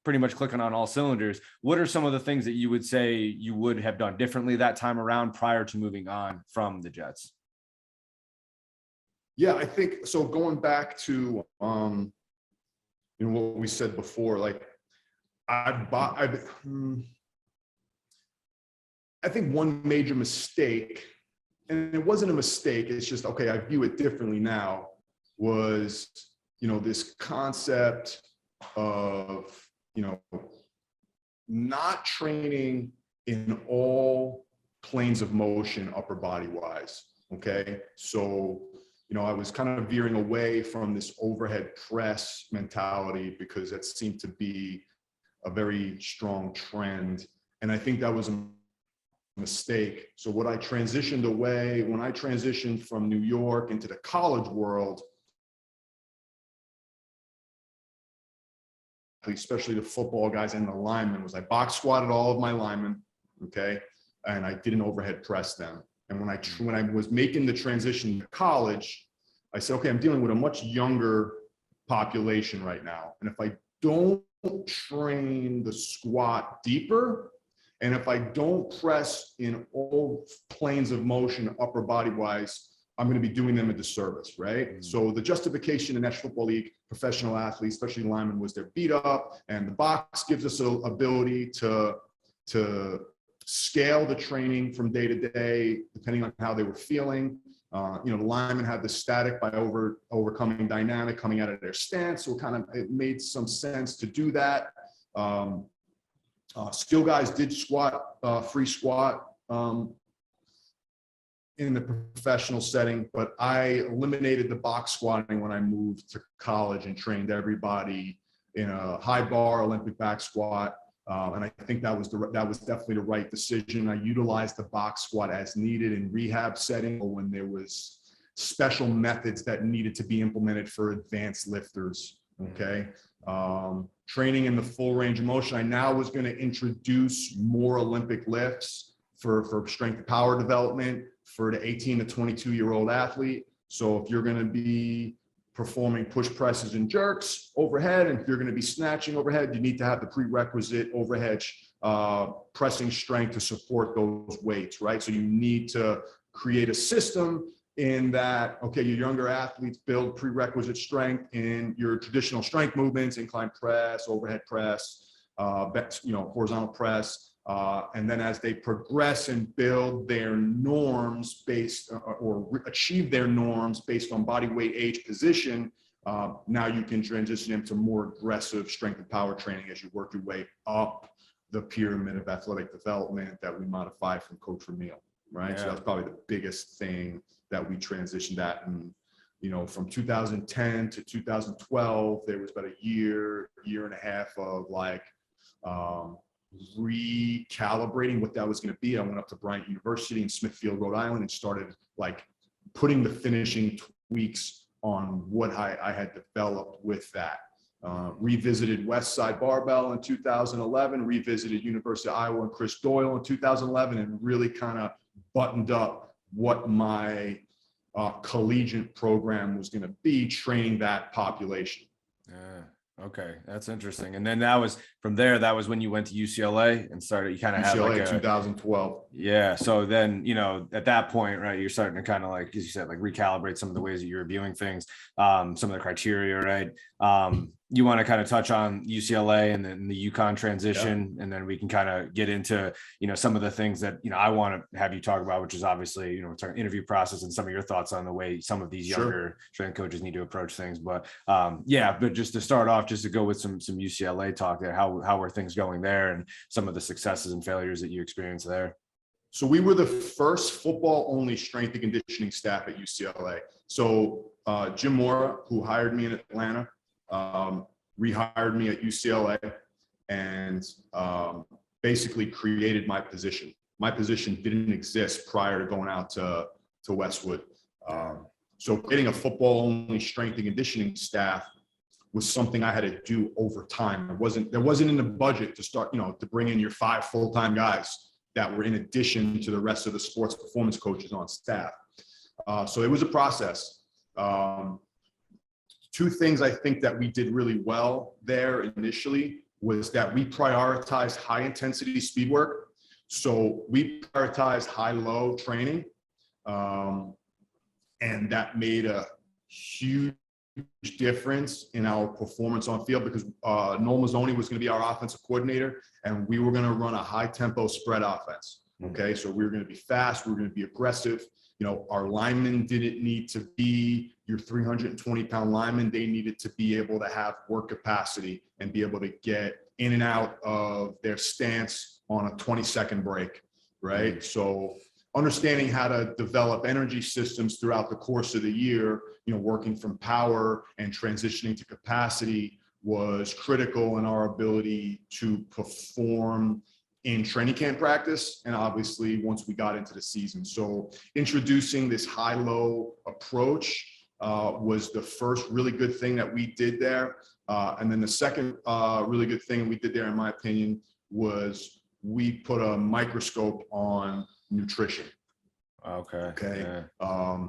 pretty much clicking on all cylinders. What are some of the things that you would say you would have done differently that time around prior to moving on from the Jets? Yeah, I think so. Going back to what we said before, like I think one major mistake, and it wasn't a mistake, it's just, okay, I view it differently now, was, this concept of, not training in all planes of motion, upper body wise. Okay. So, I was kind of veering away from this overhead press mentality because that seemed to be a very strong trend. And I think that was a mistake. So when I transitioned from New York into the college world, especially the football guys and the linemen, was I box squatted all of my linemen, okay, and I didn't overhead press them. And when I was making the transition to college, I said, okay, I'm dealing with a much younger population right now, and if I don't train the squat deeper, and if I don't press in all planes of motion, upper body wise, I'm going to be doing them a disservice, right? Mm-hmm. So the justification in National Football League, professional athletes, especially linemen, was they're beat up, and the box gives us an ability to scale the training from day to day, depending on how they were feeling. The linemen had the static by overcoming dynamic coming out of their stance. So it made some sense to do that. Skill guys did free squat in the professional setting, but I eliminated the box squatting when I moved to college and trained everybody in a high bar Olympic back squat. And I think that was definitely the right decision. I utilized the box squat as needed in rehab setting, or when there was special methods that needed to be implemented for advanced lifters. Okay. Training in the full range of motion. I now was going to introduce more Olympic lifts for strength and power development for the 18 to 22-year-old athlete. So if you're going to be performing push presses and jerks overhead, and if you're going to be snatching overhead, you need to have the prerequisite overhead pressing strength to support those weights, right? So you need to create a system in that, okay, your younger athletes build prerequisite strength in your traditional strength movements, incline press, overhead press, horizontal press. And then as they progress and build their norms or achieve their norms based on body weight, age, position, now you can transition into more aggressive strength and power training as you work your way up the pyramid of athletic development that we modify from Coach Ramil, right? Yeah. So that's probably the biggest thing that we transitioned at. And, from 2010 to 2012, there was about a year and a half of recalibrating what that was going to be. I went up to Bryant University in Smithfield, Rhode Island, and started putting the finishing tweaks on what I had developed with that. Revisited Westside Barbell in 2011, revisited University of Iowa and Chris Doyle in 2011, and really kind of buttoned up what my collegiate program was going to be, training that population. Yeah. Okay. That's interesting. And then that was when you went to UCLA and started, you kind of had UCLA 2012. Yeah. So then, at that point, right, you're starting to kind of as you said, recalibrate some of the ways that you're viewing things, some of the criteria, right? You want to kind of touch on UCLA and then the UConn transition, and then we can kind of get into, some of the things that, I want to have you talk about, which is obviously, interview process and some of your thoughts on the way some of these younger strength coaches need to approach things. But but just to start off, just to go with some UCLA talk there, how are things going there and some of the successes and failures that you experienced there? So we were the first football-only strength and conditioning staff at UCLA. So Jim Mora, who hired me in Atlanta, rehired me at UCLA, and basically created my position. My position didn't exist prior to going out to Westwood. So getting a football-only strength and conditioning staff was something I had to do over time. There wasn't in the budget to start, to bring in your 5 full-time guys that were in addition to the rest of the sports performance coaches on staff. So it was a process. 2 things I think that we did really well there initially was that we prioritized high intensity speed work. So we prioritized high-low training. And that made a huge difference in our performance on field because Noel Mazzoni was going to be our offensive coordinator, and we were going to run a high tempo spread offense. Okay, so we were going to be fast, we were going to be aggressive. Our linemen didn't need to be your 320-pound linemen. They needed to be able to have work capacity and be able to get in and out of their stance on a 20-second break, right? So understanding how to develop energy systems throughout the course of the year, working from power and transitioning to capacity was critical in our ability to perform in training camp practice, and obviously once we got into the season. So introducing this high-low approach was the first really good thing that we did there. And then the second really good thing we did there, in my opinion, was we put a microscope on nutrition. Okay. Yeah.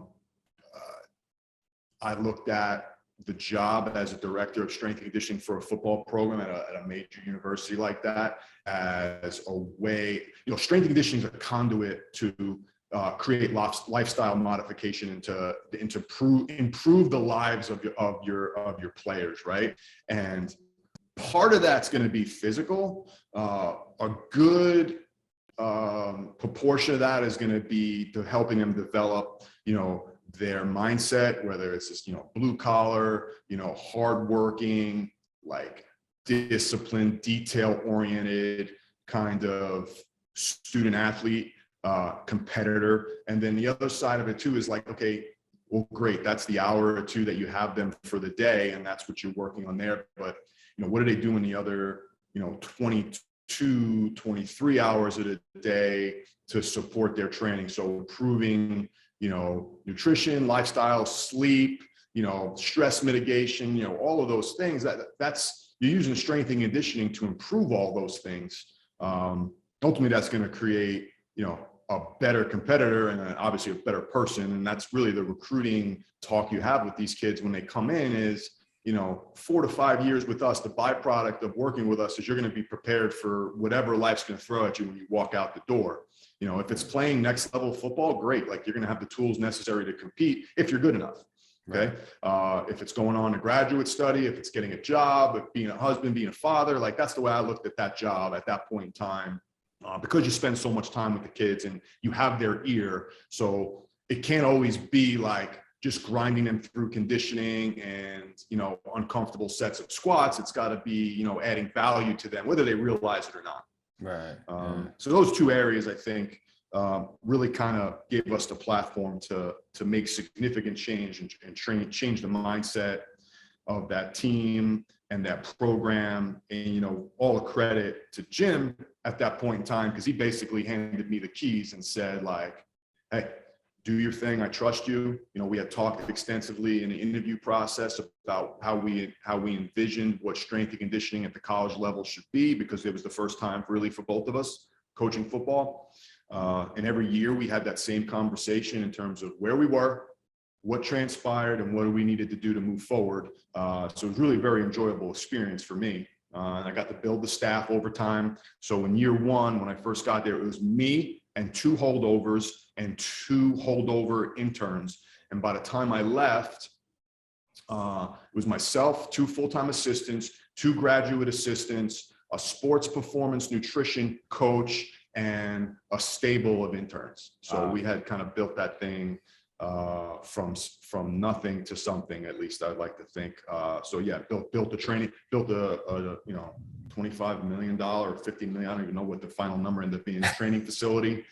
I looked at the job as a director of strength and conditioning for a football program at a major university like that as a way, strength and conditioning is a conduit to create lifestyle modification and to improve the lives of your players, right? And part of that's going to be physical. A good proportion of that is going to be to helping them develop, their mindset, whether it's just, blue collar, hardworking, like disciplined, detail oriented kind of student athlete, competitor. And then the other side of it too is like, okay, well, great. That's the hour or two that you have them for the day. And that's what you're working on there. But, what are they doing the other, 22, 23 hours of the day to support their training? So improving, nutrition, lifestyle, sleep, stress mitigation, all of those things that's you're using strength and conditioning to improve all those things. Ultimately, that's going to create, a better competitor and obviously a better person. And that's really the recruiting talk you have with these kids when they come in is, 4 to 5 years with us, the byproduct of working with us is you're going to be prepared for whatever life's going to throw at you when you walk out the door. If it's playing next level football, great. Like you're going to have the tools necessary to compete if you're good enough. Okay. If it's going on to graduate study, if it's getting a job, if being a husband, being a father, like that's the way I looked at that job at that point in time, because you spend so much time with the kids and you have their ear. So it can't always be like just grinding them through conditioning and, uncomfortable sets of squats. It's got to be, adding value to them, whether they realize it or not. Right. So those two areas, I think, really kind of gave us the platform to make significant change and change the mindset of that team and that program. And, all the credit to Jim at that point in time, because he basically handed me the keys and said like, hey, do your thing. I trust you. We had talked extensively in the interview process about how we envisioned what strength and conditioning at the college level should be, because it was the first time really for both of us coaching football. And every year we had that same conversation in terms of where we were, what transpired, and what we needed to do to move forward. So it was really a very enjoyable experience for me. And I got to build the staff over time. So in year one, when I first got there, it was me and 2 holdovers and 2 holdover interns. And by the time I left, it was myself, 2 full-time assistants, 2 graduate assistants, a sports performance nutrition coach, and a stable of interns. So we had kind of built that thing from nothing to something, at least I'd like to think. So yeah, built the training, built a $25 million or $50 million, I don't even know what the final number ended up being, training facility.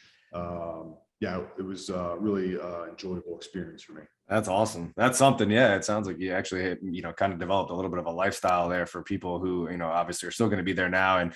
Yeah, it was a really enjoyable experience for me. That's awesome. That's something. Yeah. It sounds like you actually, kind of developed a little bit of a lifestyle there for people who, obviously are still going to be there now. And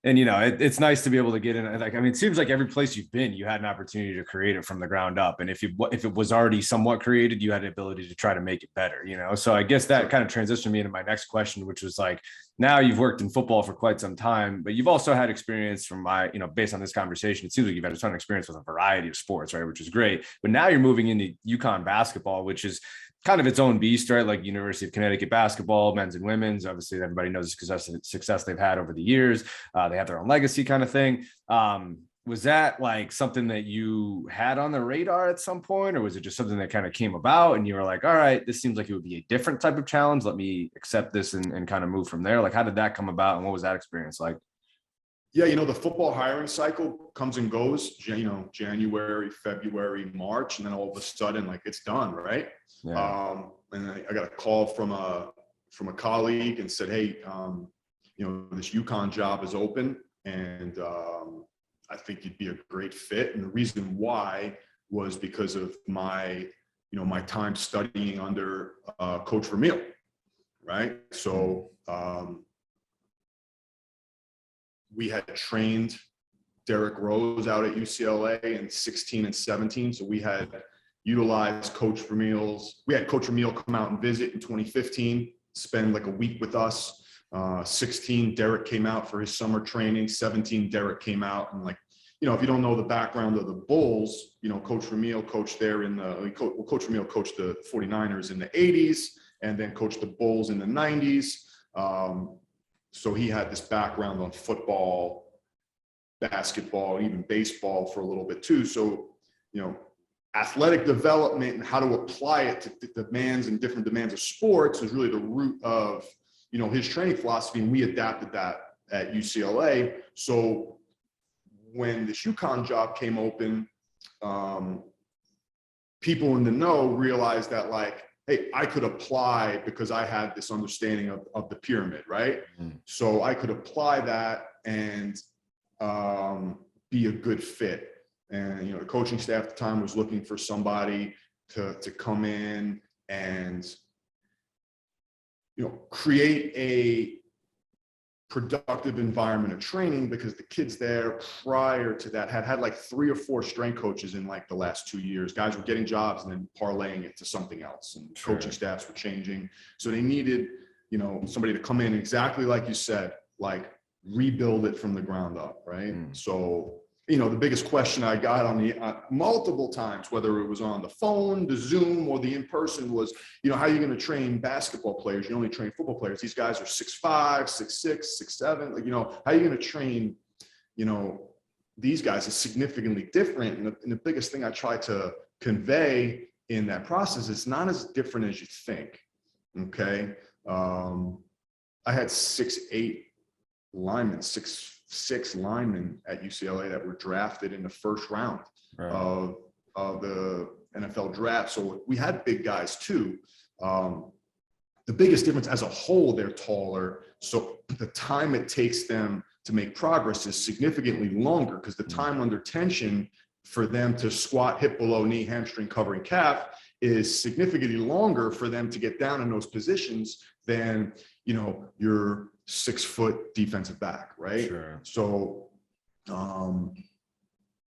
it's nice to be able to get in. Like, I mean, it seems like every place you've been, you had an opportunity to create it from the ground up. And if it was already somewhat created, you had the ability to try to make it better, So I guess that kind of transitioned me into my next question, which was like, now you've worked in football for quite some time, but you've also had experience from based on this conversation, it seems like you've had a ton of experience with a variety of sports, right? Which is great. But now you're moving into UConn basketball, which is kind of its own beast, right? Like University of Connecticut basketball, men's and women's. Obviously, everybody knows the success they've had over the years. They have their own legacy kind of thing. was that like something that you had on the radar at some point, or was it just something that kind of came about and you were like, all right, this seems like it would be a different type of challenge. Let me accept this and kind of move from there. Like, how did that come about and what was that experience like? Yeah, the football hiring cycle comes and goes, January, February, March, and then all of a sudden, like, it's done, right? Yeah. And I got a call from a colleague and said, hey, this UConn job is open, and I think you'd be a great fit. And the reason why was because of my time studying under Coach Vermeil, right? So we had trained Derrick Rose out at UCLA in 16 and 17. So we had utilized Coach Vermeil's. We had Coach Vermeil come out and visit in 2015, spend like a week with us. 16, Derrick came out for his summer training. 17, Derrick came out, and like, if you don't know the background of the Bulls, Coach Vermeil coached there Coach Vermeil coached the 49ers in the 80s and then coached the Bulls in the 90s. So he had this background on football, basketball, and even baseball for a little bit too. So, athletic development and how to apply it to different demands of sports is really the root of, his training philosophy. And we adapted that at UCLA. So when this UConn job came open, people in the know realized that, like, hey, I could apply because I had this understanding of the pyramid, right? Mm-hmm. So I could apply that and be a good fit. And, the coaching staff at the time was looking for somebody to come in and, create a productive environment of training, because the kids there prior to that had like 3 or 4 strength coaches in like the last 2 years. Guys were getting jobs and then parlaying it to something else, and coaching staffs were changing. So they needed, somebody to come in exactly like you said, like rebuild it from the ground up. Right. So, the biggest question I got on the multiple times, whether it was on the phone, the Zoom, or the in-person, was, how are you going to train basketball players? You only train football players. These guys are 6'5", 6'6", 6'7". Like, how are you going to train, these guys? Is significantly different. And the biggest thing I try to convey in that process is not as different as you think. Okay. I had 6'8" linemen, six linemen at UCLA that were drafted in the first round of the NFL draft. So we had big guys too. The biggest difference, as a whole, they're taller. So the time it takes them to make progress is significantly longer, because the time under tension for them to squat, hip below knee, hamstring covering calf is significantly longer for them to get down in those positions than, your 6-foot defensive back, right? Sure. So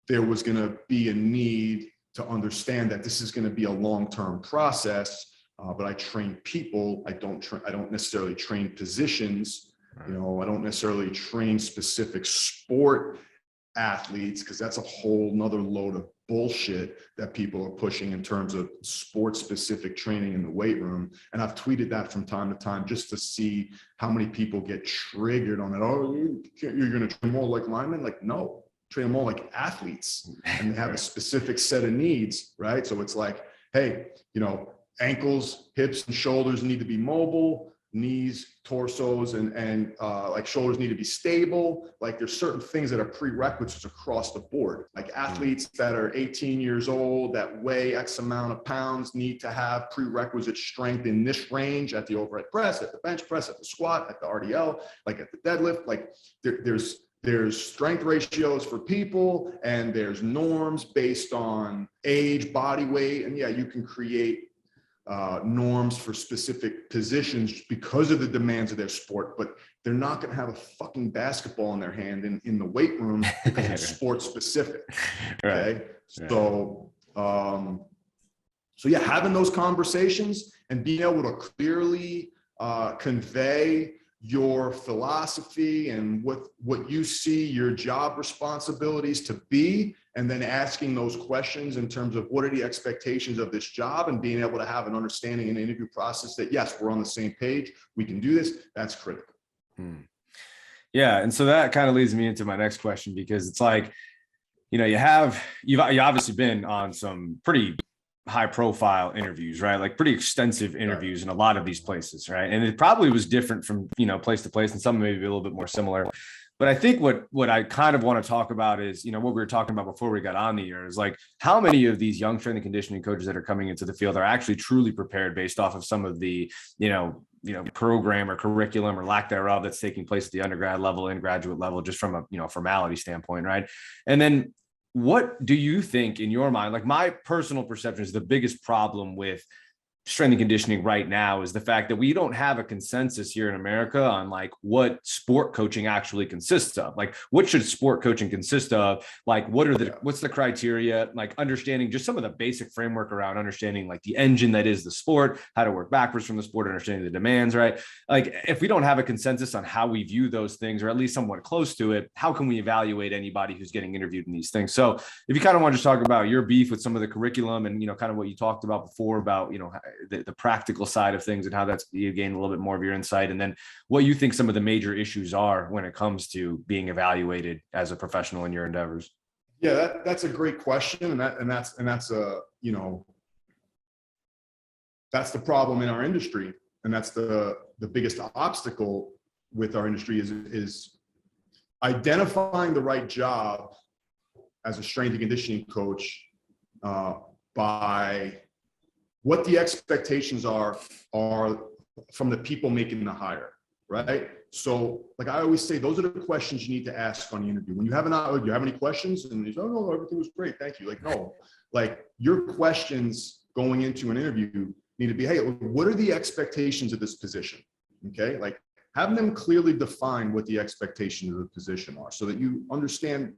there was going to be a need to understand that this is going to be a long-term process, but I train people. I don't necessarily train positions. Right. I don't necessarily train specific sport athletes, because that's a whole nother load of bullshit that people are pushing in terms of sports specific training in the weight room. And I've tweeted that from time to time just to see how many people get triggered on it. Oh, you're going to train more like linemen? Like, no, train more like athletes, and they have a specific set of needs, right? So it's like, hey, ankles, hips, and shoulders need to be mobile. Knees, torsos, and like shoulders need to be stable. Like, there's certain things that are prerequisites across the board. Like, athletes that are 18 years old that weigh X amount of pounds need to have prerequisite strength in this range at the overhead press, at the bench press, at the squat, at the RDL, like at the deadlift. Like, there's strength ratios for people, and there's norms based on age, body weight, and yeah, you can create norms for specific positions because of the demands of their sport, but they're not going to have a fucking basketball in their hand in the weight room because it's sport specific. Okay. Right. So yeah, having those conversations and being able to clearly convey your philosophy and what you see your job responsibilities to be, and then asking those questions in terms of what are the expectations of this job, and being able to have an understanding in the interview process that, yes, we're on the same page, we can do this. That's critical. Yeah. And so that kind of leads me into my next question, because it's like, you've obviously been on some pretty high profile interviews, right? Like pretty extensive interviews in a lot of these places, right? And it probably was different from, place to place, and some maybe a little bit more similar. But I think what I kind of want to talk about is, what we were talking about before we got on the air is like how many of these young strength and conditioning coaches that are coming into the field are actually truly prepared based off of some of the, program or curriculum or lack thereof that's taking place at the undergrad level and graduate level, just from a, formality standpoint, right? And then what do you think in your mind, like my personal perception is the biggest problem with strength and conditioning right now is the fact that we don't have a consensus here in America on like what sport coaching actually consists of. Like, what should sport coaching consist of? Like, what's the criteria? Like understanding just some of the basic framework around understanding like the engine that is the sport, how to work backwards from the sport, understanding the demands, right? Like if we don't have a consensus on how we view those things, or at least somewhat close to it, how can we evaluate anybody who's getting interviewed in these things? So if you kind of want to just talk about your beef with some of the curriculum and, kind of what you talked about before about, the practical side of things and how that's you gain a little bit more of your insight, and then what you think some of the major issues are when it comes to being evaluated as a professional in your endeavors. Yeah, that's a great question, and that's that's the problem in our industry, and that's the biggest obstacle with our industry is identifying the right job as a strength and conditioning coach by what the expectations are from the people making the hire, right? So like I always say, those are the questions you need to ask on the interview. When you have do you have any questions? And you say, oh no, everything was great, thank you. Like, no, like your questions going into an interview need to be, hey, what are the expectations of this position? Okay, like have them clearly define what the expectations of the position are so that you understand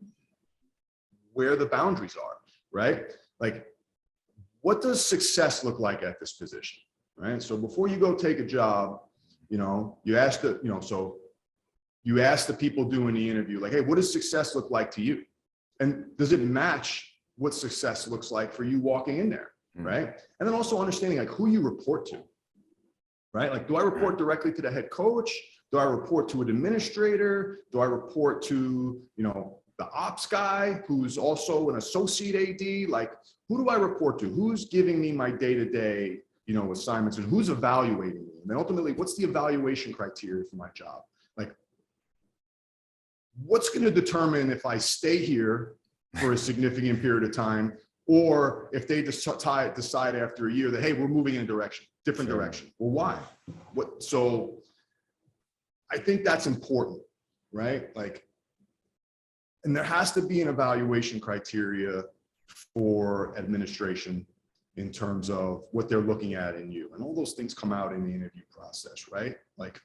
where the boundaries are, right? Like, what does success look like at this position, right? So before you go take a job, you ask the people doing the interview, like, hey, what does success look like to you? And does it match what success looks like for you walking in there, right? And then also understanding like who you report to, right? Like, do I report directly to the head coach? Do I report to an administrator? Do I report to, the ops guy who's also an associate AD? Like, who do I report to? Who's giving me my day-to-day, assignments, and who's evaluating me? And then ultimately, what's the evaluation criteria for my job? Like, what's going to determine if I stay here for a significant period of time, or if they decide after a year that, hey, we're moving in a different direction. Well, why? So I think that's important, right? Like, and there has to be an evaluation criteria for administration in terms of what they're looking at in you. And all those things come out in the interview process, right? Like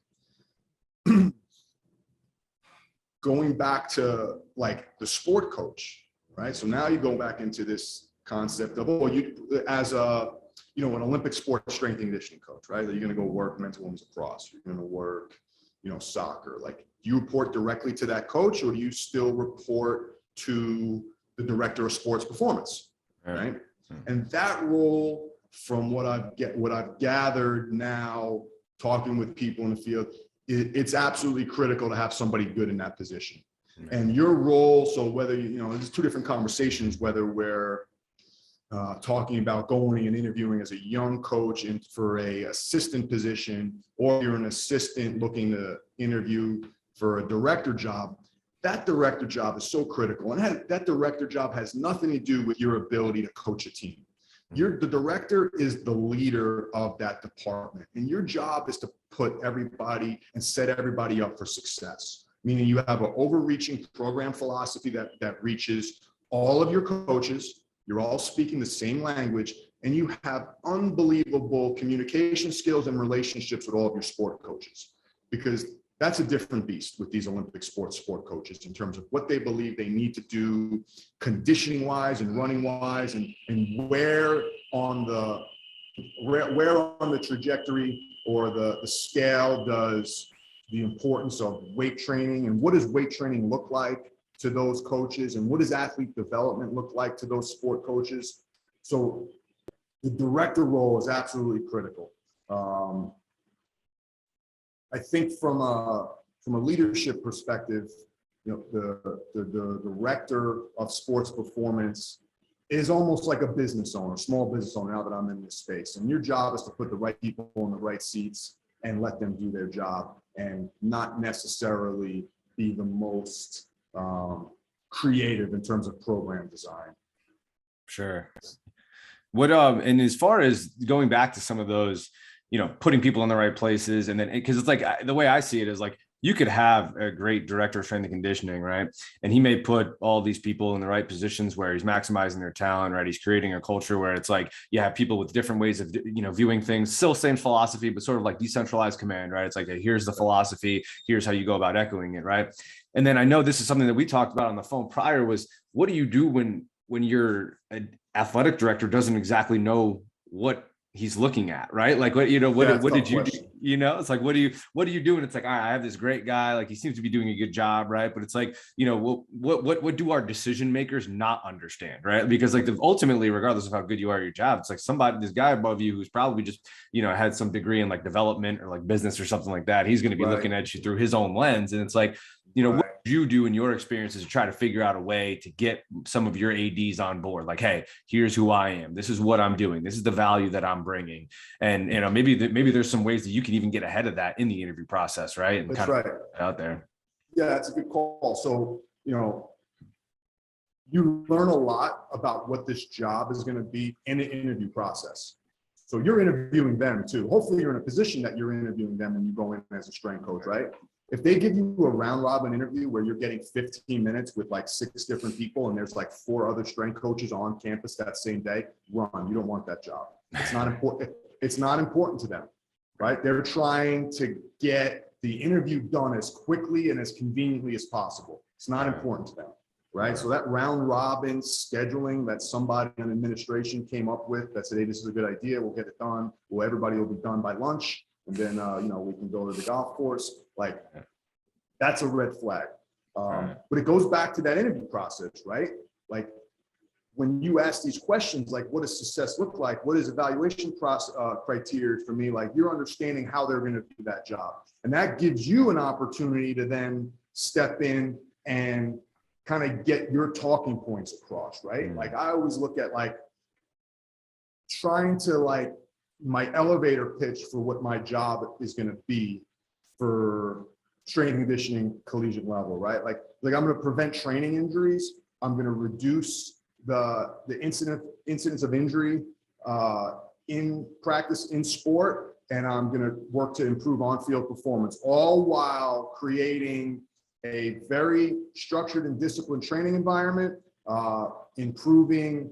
going back to like the sport coach, right? So now you go back into this concept of, you as a, an Olympic sport strength and conditioning coach, right? That you're going to go work men's, women's lacrosse. You're going to work, soccer. Like, do you report directly to that coach, or do you still report to the director of sports performance, right? And that role, from what I've gathered now, talking with people in the field, it's absolutely critical to have somebody good in that position. And your role, so whether there's two different conversations, whether we're talking about going and interviewing as a young coach for a assistant position, or you're an assistant looking to interview for a director job. That director job is so critical, and that director job has nothing to do with your ability to coach a team. The director is the leader of that department, and your job is to put everybody and set everybody up for success. Meaning you have an overreaching program philosophy that reaches all of your coaches. You're all speaking the same language, and you have unbelievable communication skills and relationships with all of your sport coaches, because that's a different beast with these Olympic sport coaches in terms of what they believe they need to do conditioning wise and running wise, and where on the trajectory or the scale does the importance of weight training, and what does weight training look like to those coaches, and what does athlete development look like to those sport coaches. So the director role is absolutely critical. I think from a leadership perspective, the director of sports performance is almost like a business owner, small business owner, now that I'm in this space. And your job is to put the right people in the right seats and let them do their job, and not necessarily be the most creative in terms of program design. Sure. What and as far as going back to some of those, putting people in the right places, and then because it's like the way I see it is like you could have a great director of strength and conditioning, right? And he may put all these people in the right positions where he's maximizing their talent, right? He's creating a culture where it's like you have people with different ways of, viewing things, still same philosophy, but sort of like decentralized command, right? It's like, hey, here's the philosophy, here's how you go about echoing it, right? And then I know this is something that we talked about on the phone prior was, what do you do when your athletic director doesn't exactly know what he's looking at, right? Like what did you do? It's like, what do you do? And it's like, all right, I have this great guy, like he seems to be doing a good job, right? But it's like, what do our decision makers not understand, right? Because like ultimately, regardless of how good you are at your job, it's like this guy above you who's probably just, had some degree in like development or like business or something like that. He's going to be looking at you through his own lens. And it's like, what did you do in your experiences to try to figure out a way to get some of your ADs on board? Like, hey, here's who I am. This is what I'm doing. This is the value that I'm bringing. And, maybe there's some ways that you can even get ahead of that in the interview process, right? And that's right. Out there. Yeah, that's a good call. So, you learn a lot about what this job is going to be in the interview process. So you're interviewing them too. Hopefully you're in a position that you're interviewing them when you go in as a strength coach, right? If they give you a round robin interview where you're getting 15 minutes with like 6 different people and there's like 4 other strength coaches on campus that same day, run. You don't want that job. It's not important. It's not important to them, right? They're trying to get the interview done as quickly and as conveniently as possible. It's not important to them, right? So that round robin scheduling that somebody in administration came up with that said, hey, this is a good idea, we'll get it done. Well, everybody will be done by lunch. And then, we can go to the golf course. Like, that's a red flag. But it goes back to that interview process, right? Like, when you ask these questions, like, what does success look like? What is evaluation process criteria for me? Like, you're understanding how they're going to do that job. And that gives you an opportunity to then step in and kind of get your talking points across, right? Like, I always look at like trying to like my elevator pitch for what my job is going to be for strength and conditioning collegiate level, right? Like I'm going to prevent training injuries. I'm going to reduce the incidence of injury in practice in sport, and I'm going to work to improve on-field performance, all while creating a very structured and disciplined training environment, improving,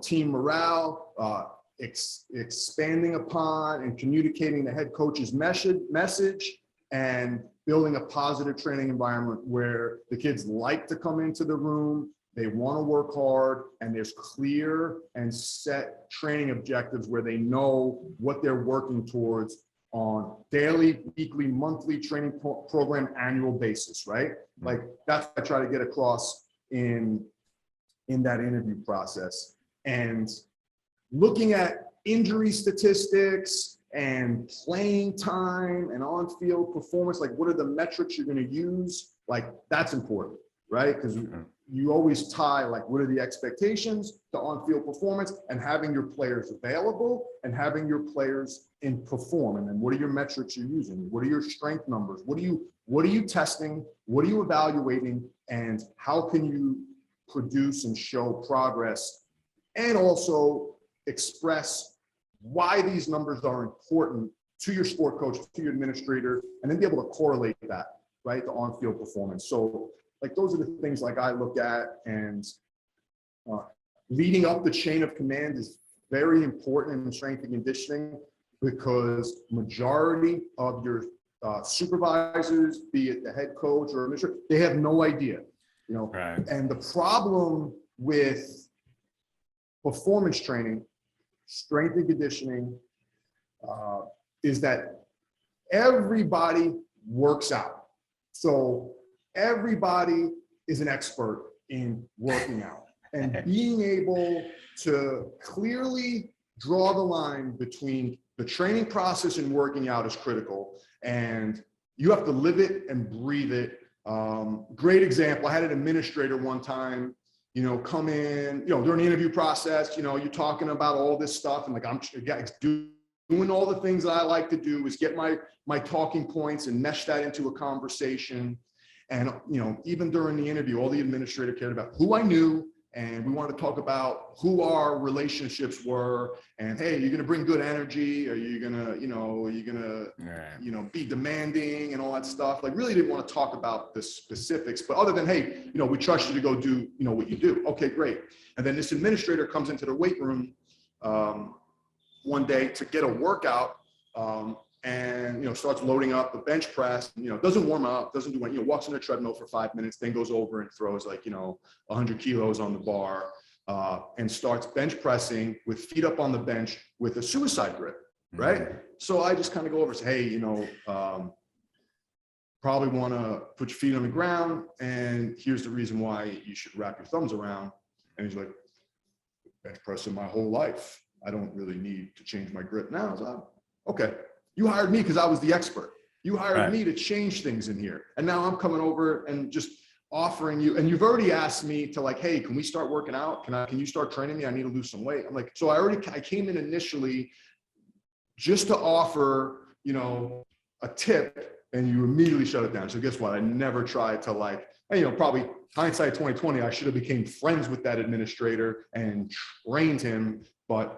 team morale, expanding upon and communicating the head coach's message, and building a positive training environment where the kids like to come into the room, they want to work hard, and there's clear and set training objectives where they know what they're working towards on daily, weekly, monthly training program, annual basis, right? Like, that's what I try to get across in that interview process. And looking at injury statistics and playing time and on-field performance, like what are the metrics you're going to use? Like, that's important, right? Because you always tie like what are the expectations to on-field performance, and having your players available and having your players in perform. And then what are your metrics you're using? What are your strength numbers? What are you testing? What are you evaluating? And how can you produce and show progress, and also express why these numbers are important to your sport coach, to your administrator, and then be able to correlate that, right, to on-field performance. So like, those are the things like I look at, and leading up the chain of command is very important in strength and conditioning, because majority of your supervisors, be it the head coach or administrator, they have no idea, Right. And the problem with performance training, strength and conditioning, is that everybody works out. So everybody is an expert in working out, and being able to clearly draw the line between the training process and working out is critical. And you have to live it and breathe it Great example. I had an administrator one time, come in, during the interview process, you're talking about all this stuff. And like, I'm doing all the things that I like to do is get my talking points and mesh that into a conversation. And, even during the interview, all the administrator cared about who I knew. And we wanted to talk about who our relationships were. And, hey, you're going to bring good energy. Are you going to, be demanding and all that stuff? Like, really didn't want to talk about the specifics. But other than, hey, we trust you to go do, what you do. Okay, great. And then this administrator comes into the weight room one day to get a workout. And starts loading up the bench press, doesn't warm up, doesn't do anything, walks on the treadmill for 5 minutes, then goes over and throws 100 kilos on the bar, and starts bench pressing with feet up on the bench with a suicide grip, right? Mm-hmm. So I just kind of go over and say, hey, probably want to put your feet on the ground, and here's the reason why you should wrap your thumbs around. And he's like, bench pressing my whole life. I don't really need to change my grip now. I was like, okay. You hired me because I was the expert. You hired me to change things in here. And now I'm coming over and just offering you, and you've already asked me to hey, can we start working out? Can you start training me? I need to lose some weight. I'm like, so I came in initially just to offer, a tip, and you immediately shut it down. So guess what? I never tried to probably hindsight 2020, I should have became friends with that administrator and trained him, but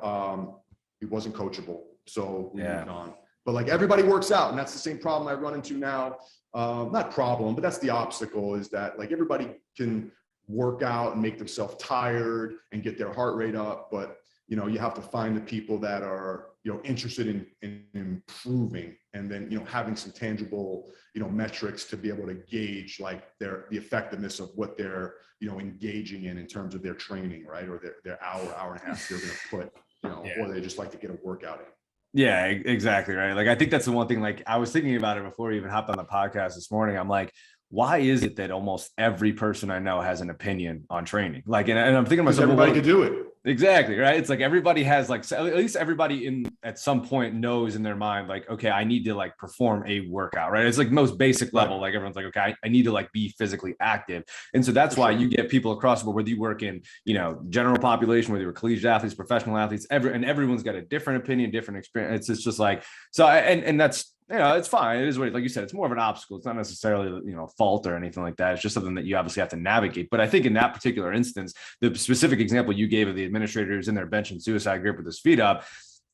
he wasn't coachable. So we moved on. But everybody works out, and that's the same problem I run into now. Not problem, but that's the obstacle, is that everybody can work out and make themselves tired and get their heart rate up. But, you have to find the people that are, interested in improving, and then, having some tangible, metrics to be able to gauge the effectiveness of what they're, engaging in terms of their training, right? Or their hour and a half they're going to put, or they just like to get a workout in. Yeah, exactly. Right. I think that's the one thing, I was thinking about it before we even hopped on the podcast this morning. I'm like, why is it that almost every person I know has an opinion on training? And I'm thinking to myself, everybody could do it. Exactly. Right. It's everybody has at least everybody at some point knows in their mind, okay, I need to perform a workout, right? It's most basic level. Right. Everyone's okay, I need to be physically active. And so that's why you get people across the board, whether you work in, general population, whether you're collegiate athletes, professional athletes, and everyone's got a different opinion, different experience. It's just and that's, it's fine. It is what, like you said, it's more of an obstacle. It's not necessarily, fault or anything like that. It's just something that you obviously have to navigate. But I think in that particular instance, the specific example you gave of the administrator who's in their bench and suicide grip with his feet up,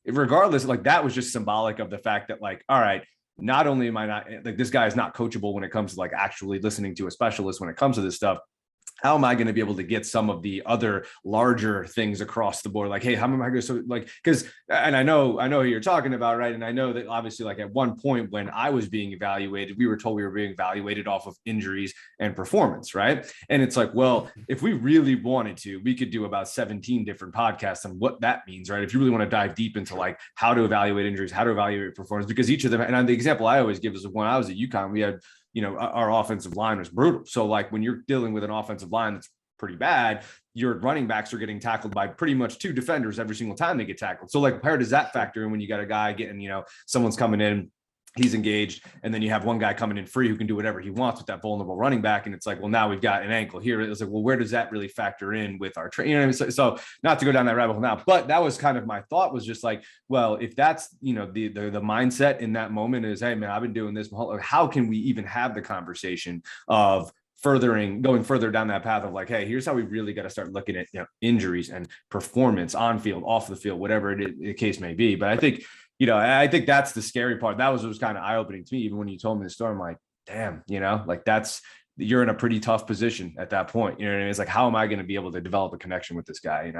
regardless, that was just symbolic of the fact that all right, not only am I not this guy is not coachable when it comes to actually listening to a specialist when it comes to this stuff. How am I going to be able to get some of the other larger things across the board? Hey, how am I going to, because, and I know who you're talking about, right? And I know that obviously at one point when I was being evaluated, we were told we were being evaluated off of injuries and performance, right? And it's well, if we really wanted to, we could do about 17 different podcasts on what that means, right? If you really want to dive deep into how to evaluate injuries, how to evaluate performance, because each of them, and the example I always give is when I was at UConn, we had, our offensive line was brutal. So when you're dealing with an offensive line that's pretty bad, your running backs are getting tackled by pretty much two defenders every single time they get tackled. So where does that factor in when you got a guy getting, someone's coming in, he's engaged, and then you have one guy coming in free who can do whatever he wants with that vulnerable running back. And it's well, now we've got an ankle here. It's well, where does that really factor in with our training? I mean? So not to go down that rabbit hole now, but that was kind of my thought, was just well, if that's, the mindset in that moment is, hey man, I've been doing this. How can we even have the conversation of going further down that path of hey, here's how we really got to start looking at, injuries and performance on field, off the field, whatever the case may be. But I think, I think that's the scary part. That was kind of eye-opening to me. Even when you told me the story, I'm like, damn, you're in a pretty tough position at that point. You know what I mean? It's how am I going to be able to develop a connection with this guy,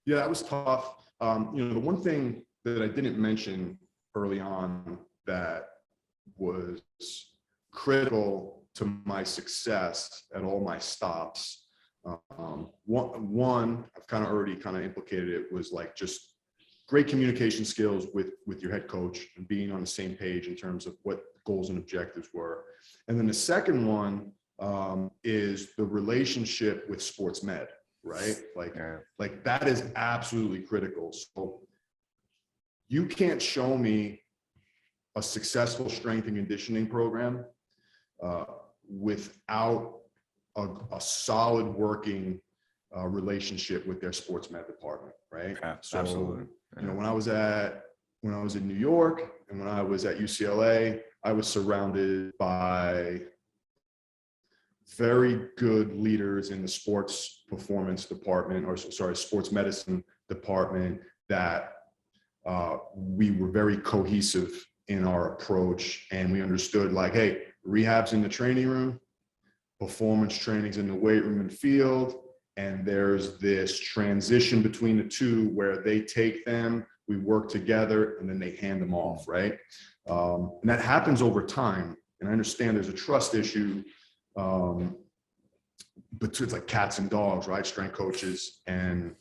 Yeah, that was tough. The one thing that I didn't mention early on that was critical to my success at all my stops. One, I've kind of already implicated it, was just great communication skills with your head coach and being on the same page in terms of what goals and objectives were. And then the second one is the relationship with sports med, right? That is absolutely critical. So you can't show me a successful strength and conditioning program without a solid working relationship with their sports med department, right? Yeah, So, absolutely. Yeah. you know, when I was in New York and when I was at UCLA, I was surrounded by very good leaders in the sports performance department, or sorry, sports medicine department, that we were very cohesive in our approach, and we understood, like, hey, rehab's in the training room, performance training's in the weight room and field, and there's this transition between the two where they take them, we work together, and then they hand them off, right? And that happens over time. And I understand there's a trust issue, but it's like cats and dogs, right? Strength coaches and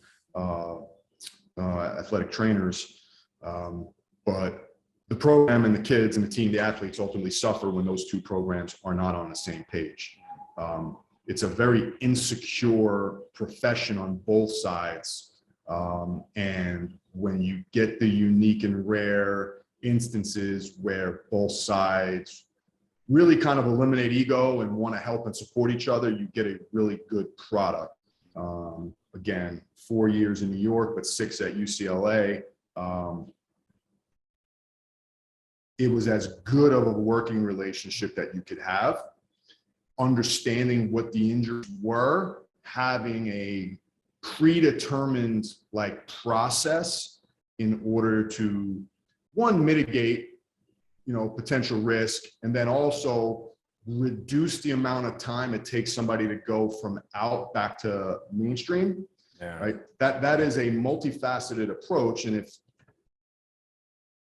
athletic trainers. But the program and the kids and the team, the athletes ultimately suffer when those two programs are not on the same page. It's a very insecure profession on both sides. And when you get the unique and rare instances where both sides really kind of eliminate ego and want to help and support each other, you get a really good product. Again, 4 years in New York, but 6 at UCLA. It was as good of a working relationship that you could have, understanding what the injuries were, having a predetermined like process in order to, one, mitigate, you know, potential risk, and then also reduce the amount of time it takes somebody to go from out back to mainstream. Yeah. Right. That is a multifaceted approach. And if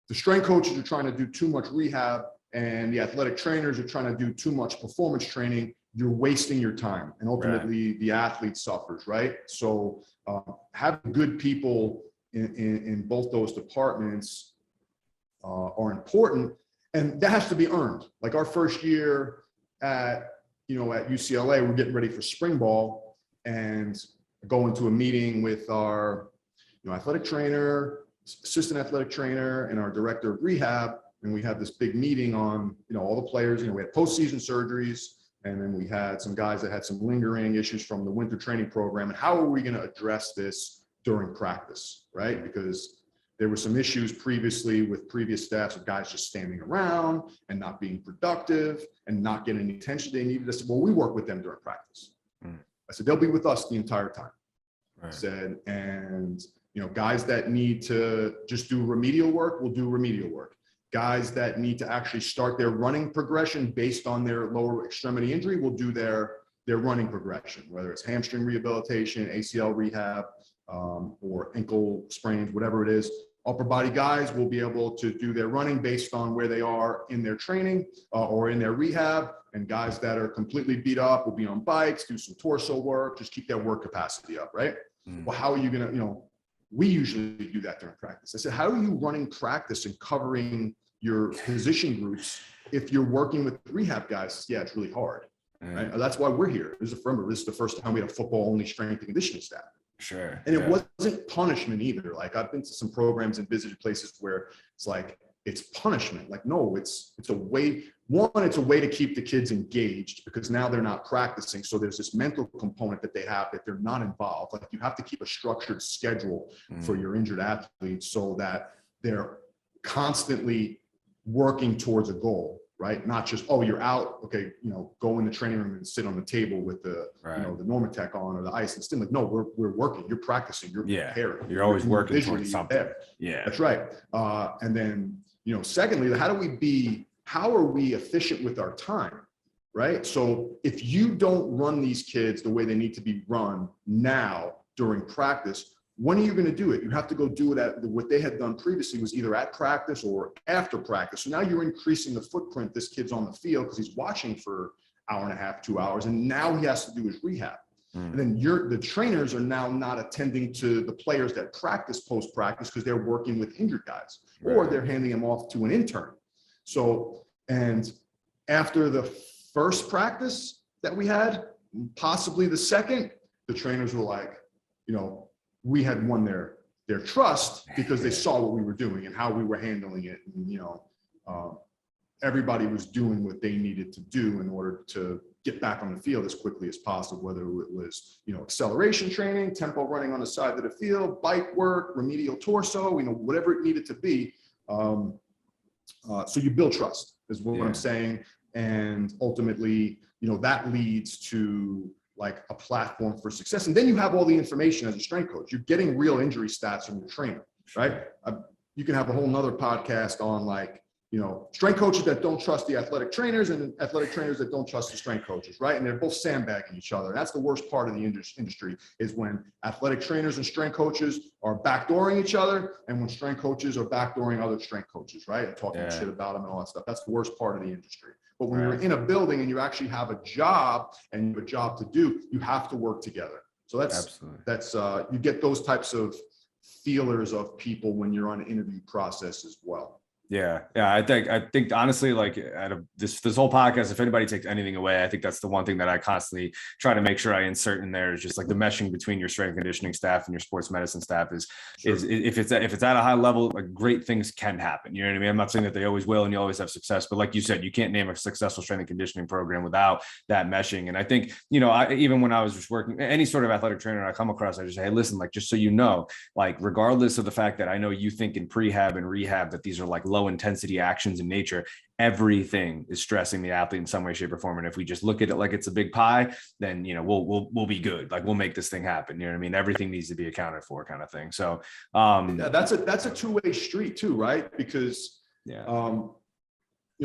the strength coaches are trying to do too much rehab and the athletic trainers are trying to do too much performance training, you're wasting your time, and ultimately the athlete suffers, right? So having good people in both those departments are important, and that has to be earned. Like our first year at UCLA, we're getting ready for spring ball, and going to a meeting with our athletic trainer, assistant athletic trainer, and our director of rehab, and we had this big meeting on all the players. We had postseason surgeries, and then we had some guys that had some lingering issues from the winter training program, and how are we going to address this during practice, right? Because there were some issues previously with previous staffs of guys just standing around and not being productive and not getting the attention they needed. I said, well, we work with them during practice. I said, they'll be with us the entire time. I said, and guys that need to just do remedial work will do remedial work. Guys that need to actually start their running progression based on their lower extremity injury will do their running progression, whether it's hamstring rehabilitation, ACL rehab, or ankle sprains, whatever it is. Upper body guys will be able to do their running based on where they are in their training or in their rehab. And guys that are completely beat up will be on bikes, do some torso work, just keep their work capacity up, right? Well, how are you going to, we usually do that during practice. I said, how are you running practice and covering your position groups if you're working with rehab guys? Yeah, it's really hard. Right? That's why we're here. This is the first time we had a football only strength and conditioning staff. Sure. And it wasn't punishment either. Like I've been to some programs and visited places where it's like, it's punishment. Like, no, it's a way. One, it's a way to keep the kids engaged because now they're not practicing. So there's this mental component that they have that they're not involved. Like you have to keep a structured schedule for your injured athletes so that they're constantly working towards a goal, right? Not just, oh, you're out. Okay. Go in the training room and sit on the table with the, the Normatec on or the ice and still like, no, we're working, you're practicing, you're preparing. You're always working towards something. There. Yeah, that's right. And then, secondly, how are we efficient with our time, right? So if you don't run these kids the way they need to be run now during practice, when are you going to do it? You have to go do it at what they had done previously was either at practice or after practice. So now you're increasing the footprint this kid's on the field because he's watching for an hour and a half, 2 hours, and now he has to do his rehab. And then the trainers are now not attending to the players that practice post-practice because they're working with injured guys or they're handing them off to an intern. So, and after the first practice that we had, possibly the second, the trainers were like, we had won their trust because they saw what we were doing and how we were handling it. And, everybody was doing what they needed to do in order to get back on the field as quickly as possible, whether it was, acceleration training, tempo running on the side of the field, bike work, remedial torso, whatever it needed to be. So you build trust is what I'm saying. And ultimately, that leads to like a platform for success. And then you have all the information as a strength coach. You're getting real injury stats from your trainer, right? You can have a whole nother podcast on like, strength coaches that don't trust the athletic trainers and athletic trainers that don't trust the strength coaches, right? And they're both sandbagging each other. That's the worst part of the industry is when athletic trainers and strength coaches are backdooring each other and when strength coaches are backdooring other strength coaches, right? And talking shit about them and all that stuff. That's the worst part of the industry. But when you're in a building and you actually have a job and you have a job to do, you have to work together. So that's you get those types of feelers of people when you're on an interview process as well. Yeah. I think honestly, like out of this whole podcast, if anybody takes anything away, I think that's the one thing that I constantly try to make sure I insert in there is just like the meshing between your strength and conditioning staff and your sports medicine staff is if it's at a high level, like great things can happen. You know what I mean? I'm not saying that they always will and you always have success, but like you said, you can't name a successful strength and conditioning program without that meshing. And I think, even when I was just working any sort of athletic trainer I come across, I just say, hey, listen, like, just so you know, like, regardless of the fact that I know you think in prehab and rehab that these are like low intensity actions in nature, everything is stressing the athlete in some way, shape, or form. And if we just look at it like it's a big pie, then we'll be good. Like we'll make this thing happen. You know what I mean? Everything needs to be accounted for, kind of thing. So that's a two-way street too, right? Because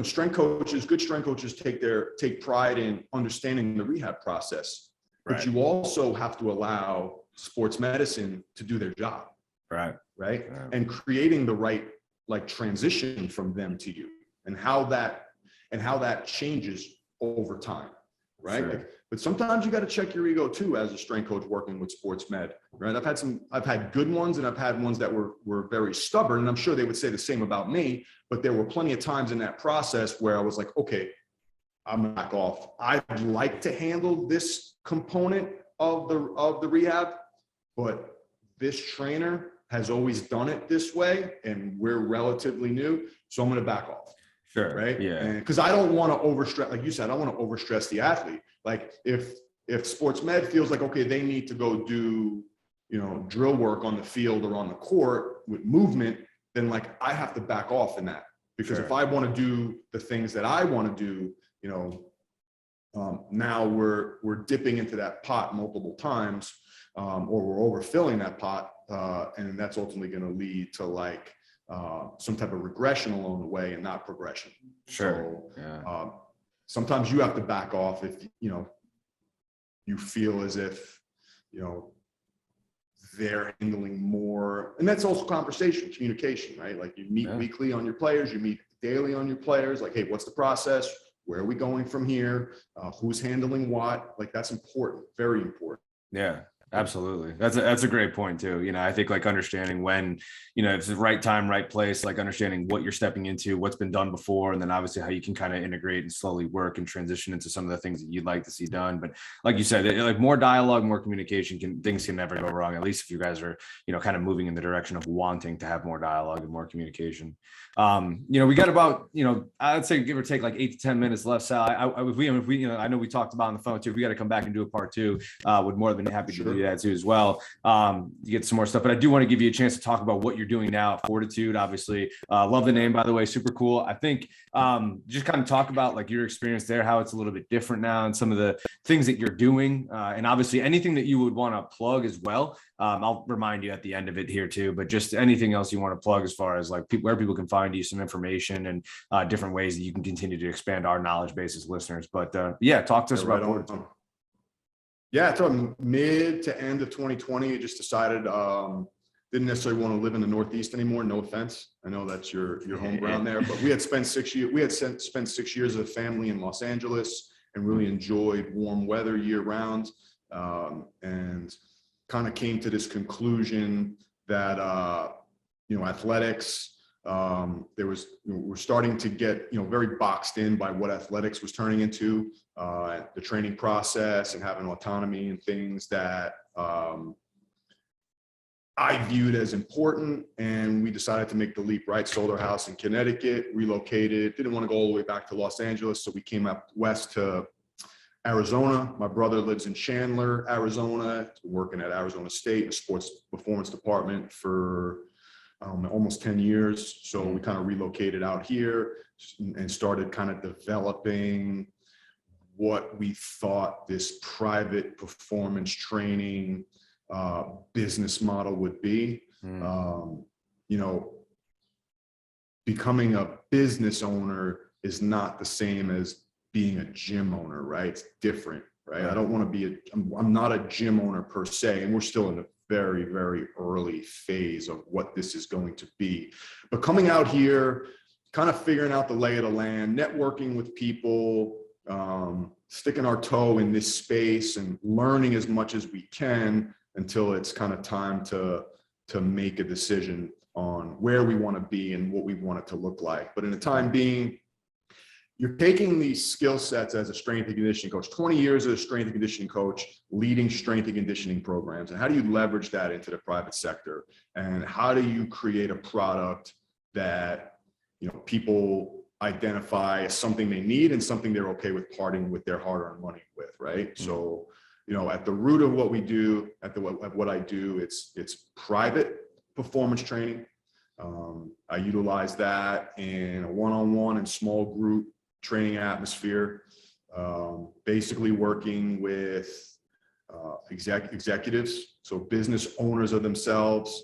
strength coaches, good strength coaches take pride in understanding the rehab process, but you also have to allow sports medicine to do their job, right? And creating the right like transition from them to you and how that changes over time, right? Like, but sometimes you got to check your ego too as a strength coach working with sports med, right? I've had good ones and I've had ones that were very stubborn, and I'm sure they would say the same about me, but there were plenty of times in that process where I was like, okay, I'm back off. I'd like to handle this component of the rehab, but this trainer has always done it this way and we're relatively new, so I'm going to back off. Sure. Right. Yeah. And because I don't want to overstress, like you said, I don't want to overstress the athlete. Like if sports med feels like, okay, they need to go do, drill work on the field or on the court with movement, then like I have to back off in that, because if I want to do the things that I want to do, now we're dipping into that pot multiple times, or we're overfilling that pot. And that's ultimately going to lead to like some type of regression along the way and not progression. Sure. So sometimes you have to back off if you feel as if they're handling more, and that's also communication, right? Like you meet weekly on your players, you meet daily on your players. Like, hey, what's the process? Where are we going from here? Who's handling what? Like that's important, very important. Yeah. Absolutely. That's a great point too. I think like understanding when, it's the right time, right place, like understanding what you're stepping into, what's been done before, and then obviously how you can kind of integrate and slowly work and transition into some of the things that you'd like to see done. But like you said, like more dialogue, more communication, things can never go wrong, at least if you guys are, kind of moving in the direction of wanting to have more dialogue and more communication. We got about, I'd say give or take like 8 to 10 minutes left. Sal, if we, I know we talked about on the phone too, if we got to come back and do a part 2, would more than happy to do that too as well. You get some more stuff, but I do want to give you a chance to talk about what you're doing now at Fortitude. Obviously, love the name, by the way, super cool. I think just kind of talk about like your experience there, how it's a little bit different now, and some of the things that you're doing, and obviously anything that you would want to plug as well. I'll remind you at the end of it here too, but just anything else you want to plug as far as like where people can find you, some information, and different ways that you can continue to expand our knowledge base as listeners. But talk to us about Fortitude. Yeah, so mid to end of 2020, I just decided didn't necessarily want to live in the Northeast anymore. No offense, I know that's your home ground there, but we had spent 6 years. We had spent 6 years as a family in Los Angeles and really enjoyed warm weather year round, and kind of came to this conclusion that athletics. We're starting to get very boxed in by what athletics was turning into, the training process and having autonomy and things that I viewed as important, and we decided to make the leap, right? Sold our house in Connecticut, relocated, didn't want to go all the way back to Los Angeles, so we came up west to Arizona. My brother lives in Chandler, Arizona, working at Arizona State, the sports performance department for almost 10 years. So we kind of relocated out here and started kind of developing what we thought this private performance training business model would be. You know, becoming a business owner is not the same as being a gym owner, right? It's different, right? I don't want to be I'm not a gym owner per se, and we're still in a very, very early phase of what this is going to be. But coming out here, kind of figuring out the lay of the land, networking with people, sticking our toe in this space and learning as much as we can until it's kind of time to make a decision on where we want to be and what we want it to look like. But in the time being, you're taking these skill sets as a strength and conditioning coach, 20 years as a strength and conditioning coach, leading strength and conditioning programs. And how do you leverage that into the private sector? And how do you create a product that, you know, people identify as something they need and something they're okay with parting with their hard-earned money with, right? Mm-hmm. So, you know, at the root of what we do, at what I do, it's private performance training. I utilize that in a one-on-one and small group training atmosphere, basically working with executives, so business owners of themselves,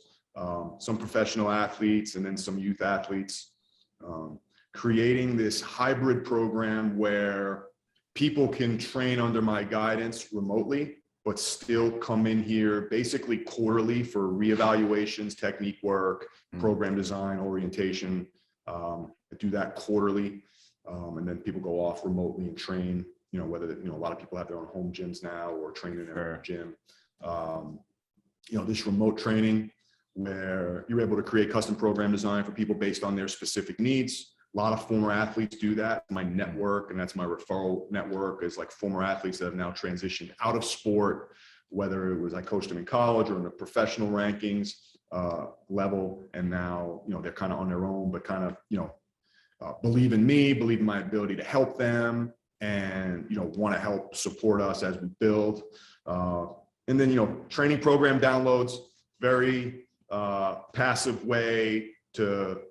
some professional athletes, and then some youth athletes, creating this hybrid program where people can train under my guidance remotely, but still come in here basically quarterly for reevaluations, technique work, program design, orientation. I do that quarterly. And then people go off remotely and train, you know, whether, you know, a lot of people have their own home gyms now or train in their own gym. You know, this remote training where you're able to create custom program design for people based on their specific needs. A lot of former athletes do that. My network, and that's my referral network, is like former athletes that have now transitioned out of sport, whether it was I coached them in college or in the professional rankings level. And now, you know, they're kind of on their own, but kind of, you know, believe in me, believe in my ability to help them, and, you know, want to help support us as we build. And then, you know, training program downloads, very passive way to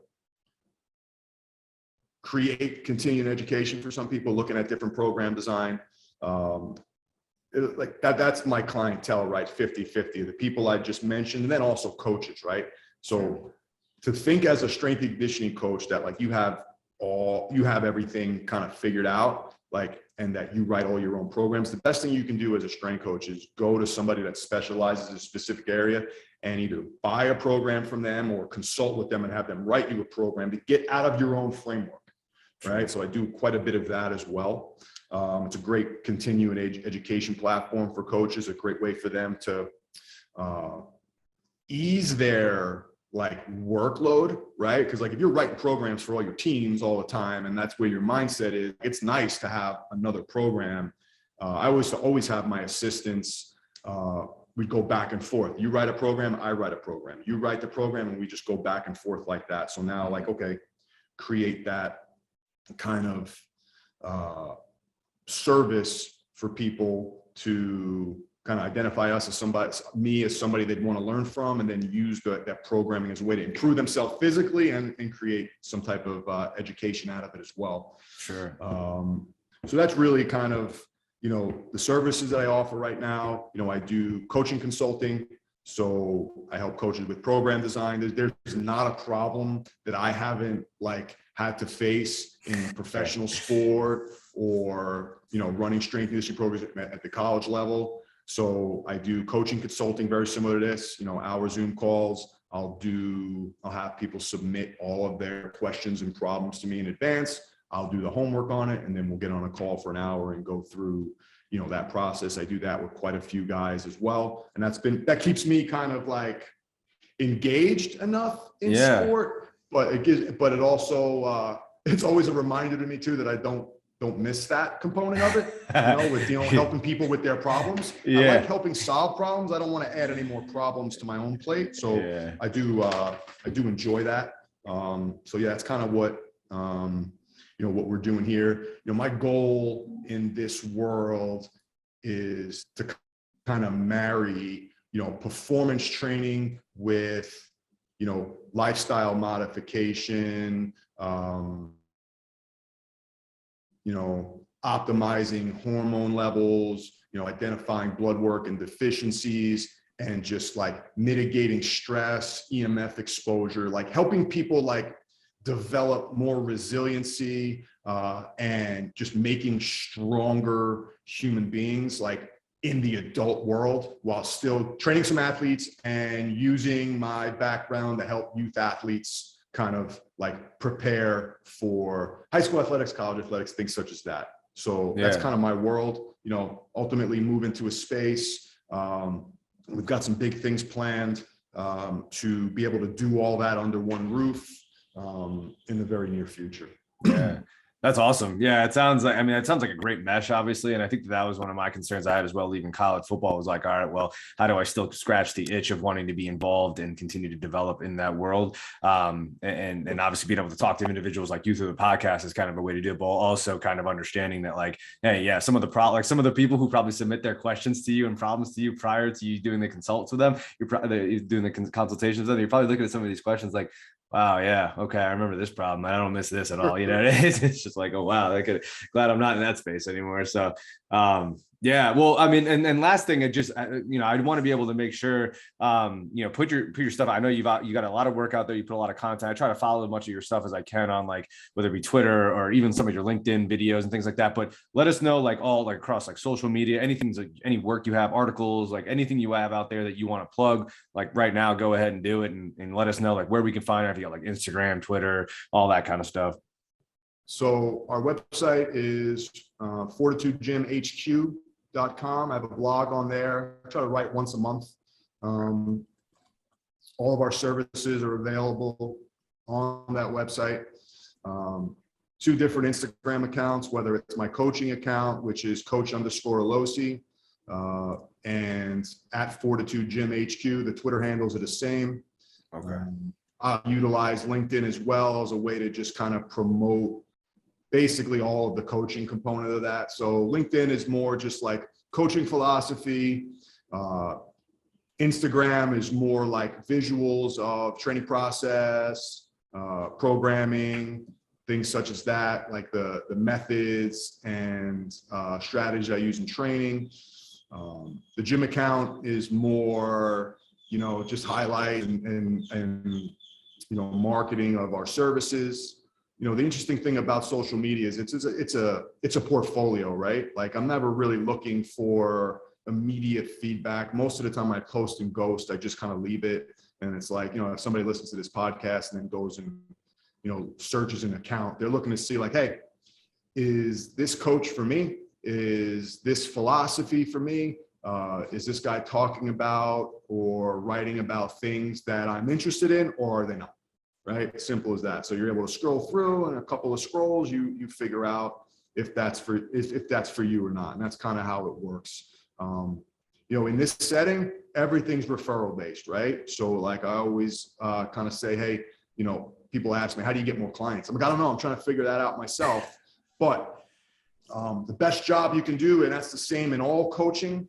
create continuing education for some people looking at different program design. Like that's my clientele, right? 50-50, the people I just mentioned, and then also coaches, right? So to think as a strength and conditioning coach that like you have everything kind of figured out, like, and that you write all your own programs, the best thing you can do as a strength coach is go to somebody that specializes in a specific area and either buy a program from them or consult with them and have them write you a program to get out of your own framework, right? So I do quite a bit of that as well. It's a great continuing education platform for coaches, a great way for them to ease their like workload, right? Because like if you're writing programs for all your teams all the time and that's where your mindset is, it's nice to have another program. I always have my assistants. We go back and forth. You write a program, I write a program. You write the program, and we just go back and forth like that. So now, like, okay, create that kind of service for people to kind of identify us as somebody they'd want to learn from, and then use that programming as a way to improve themselves physically and create some type of education out of it as well. Sure. So that's really kind of, you know, the services that I offer right now. You know, I do coaching consulting. So I help coaches with program design. There's not a problem that I haven't like had to face in professional sport or, you know, running strength and conditioning programs at the college level. So I do coaching consulting, very similar to this, you know, our Zoom calls. I'll have people submit all of their questions and problems to me in advance. I'll do the homework on it, and then we'll get on a call for an hour and go through, you know, that process. I do that with quite a few guys as well. And that keeps me kind of like engaged enough in sport, but it also, it's always a reminder to me too, that I don't miss that component of it, you know, with, you know, helping people with their problems. I like helping solve problems. I don't want to add any more problems to my own plate. So I do enjoy that. So yeah, that's kind of what, what we're doing here. My goal in this world is to kind of marry, performance training with, lifestyle modification, optimizing hormone levels, identifying blood work and deficiencies, and just like mitigating stress, EMF exposure, like helping people like develop more resiliency, and just making stronger human beings like in the adult world, while still training some athletes and using my background to help youth athletes kind of like prepare for high school athletics, college athletics, things such as that. So that's kind of my world, ultimately move into a space. We've got some big things planned to be able to do all that under one roof in the very near future. Yeah. That's awesome. Yeah, it sounds like a great mesh, obviously. And I think that was one of my concerns I had as well, leaving college football. Was like, all right, well, how do I still scratch the itch of wanting to be involved and continue to develop in that world? And obviously being able to talk to individuals like you through the podcast is kind of a way to do it, but also kind of understanding that like, hey, yeah, some of the people who probably submit their questions to you and problems to you prior to you doing the consults with them, you're probably doing the consultations with them, you're probably looking at some of these questions like, wow, yeah, okay, I remember this problem. I don't miss this at all. It's just like, oh wow, glad I'm not in that space anymore. So yeah, well, I mean, and last thing, I'd want to be able to make sure, put your stuff. I know you got a lot of work out there. You put a lot of content. I try to follow as much of your stuff as I can on like, whether it be Twitter or even some of your LinkedIn videos and things like that. But let us know, like all like across like social media, anything, like any work you have, articles, like anything you have out there that you want to plug, like right now, go ahead and do it and let us know like where we can find it. If you got like Instagram, Twitter, all that kind of stuff. So our website is FortitudeGymHQ.com. I have a blog on there. I try to write once a month. All of our services are available on that website. 2 different Instagram accounts, whether it's my coaching account, which is coach_Alosi, and at Fortitude Gym HQ. The Twitter handles are the same. Okay. I utilize LinkedIn as well as a way to just kind of promote basically all of the coaching component of that. So LinkedIn is more just like coaching philosophy. Instagram is more like visuals of training process, programming, things such as that, like the methods and strategies I use in training. The gym account is more, just highlight and marketing of our services. The interesting thing about social media is it's a portfolio, right? Like I'm never really looking for immediate feedback. Most of the time I post and ghost, I just kind of leave it. And it's like, if somebody listens to this podcast and then goes and, searches an account, they're looking to see like, hey, is this coach for me? Is this philosophy for me? Is this guy talking about or writing about things that I'm interested in, or are they not? Right? Simple as that. So you're able to scroll through, and a couple of scrolls, you figure out if that's for you or not. And that's kind of how it works. In this setting, everything's referral based, right? So like I always kind of say, hey, people ask me, how do you get more clients? I'm like, I don't know. I'm trying to figure that out myself. But the best job you can do, and that's the same in all coaching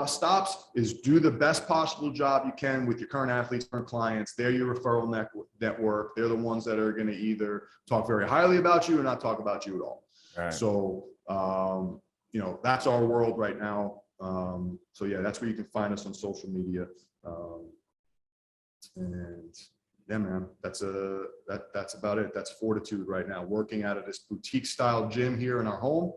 stops, is do the best possible job you can with your current athletes, current clients. They're your referral network. They're the ones that are going to either talk very highly about you or not talk about you at all. Right. So, that's our world right now. So yeah, that's where you can find us on social media. And yeah, man, that's about it. That's Fortitude right now, working out of this boutique style gym here in our home.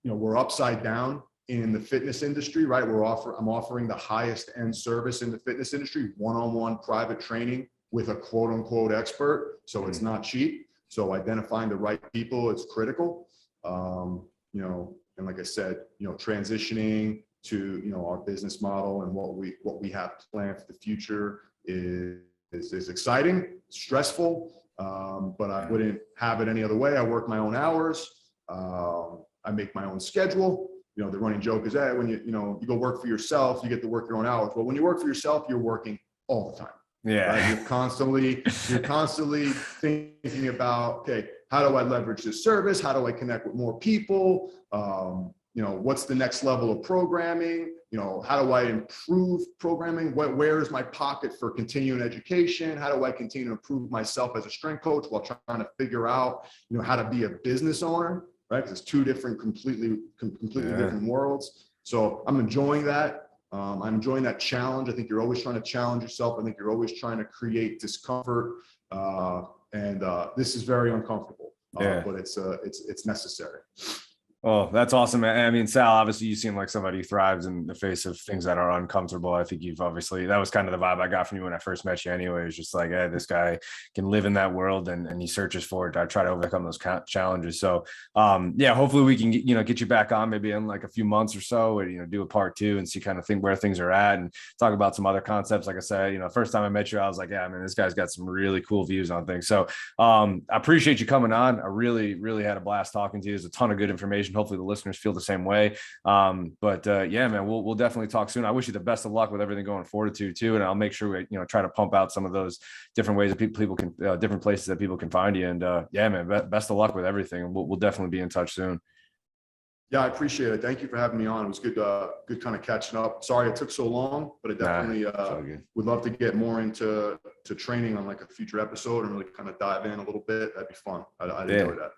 We're upside down in the fitness industry, right? I'm offering the highest end service in the fitness industry, one-on-one private training with a quote unquote expert. So it's not cheap. So identifying the right people is critical. And like I said, transitioning to, our business model and what we have planned for the future is exciting, stressful, but I wouldn't have it any other way. I work my own hours. I make my own schedule. The running joke is that when you go work for yourself, you get to work your own hours. But when you work for yourself, you're working all the time. Yeah. Right? You're constantly thinking about, okay, how do I leverage this service? How do I connect with more people? What's the next level of programming? How do I improve programming? Where is my pocket for continuing education? How do I continue to improve myself as a strength coach while trying to figure out, how to be a business owner, right? Because it's two different, completely different worlds. So I'm enjoying that. I'm enjoying that challenge. I think you're always trying to challenge yourself. I think you're always trying to create discomfort. And this is very uncomfortable, but it's necessary. Oh, that's awesome, man. I mean, Sal, obviously you seem like somebody who thrives in the face of things that are uncomfortable. I think that was kind of the vibe I got from you when I first met you anyway. It's just like, hey, this guy can live in that world and he searches for it. I try to overcome those challenges. So hopefully we can get you back on maybe in like a few months or so, and do a part 2 and see kind of where things are at and talk about some other concepts. Like I said, first time I met you, I was like, yeah, man, this guy's got some really cool views on things. So I appreciate you coming on. I really, really had a blast talking to you. There's a ton of good information. Hopefully the listeners feel the same way. Yeah, man, we'll definitely talk soon. I wish you the best of luck with everything going Fortitude too. And I'll make sure we, try to pump out some of those different ways that people can, different places that people can find you. And yeah, man, best of luck with everything. We'll definitely be in touch soon. Yeah, I appreciate it. Thank you for having me on. It was good kind of catching up. Sorry it took so long, but I definitely would love to get more into training on like a future episode and really kind of dive in a little bit. That'd be fun. I'd enjoy that.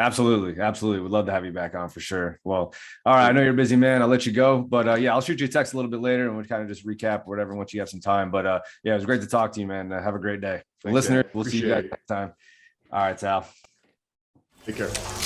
Absolutely. Would love to have you back on for sure. Well, all right. I know you're a busy man. I'll let you go, but I'll shoot you a text a little bit later and we'll kind of just recap whatever once you have some time. But it was great to talk to you, man. Have a great day. For listeners, we'll see you guys next time. All right, Sal. Take care.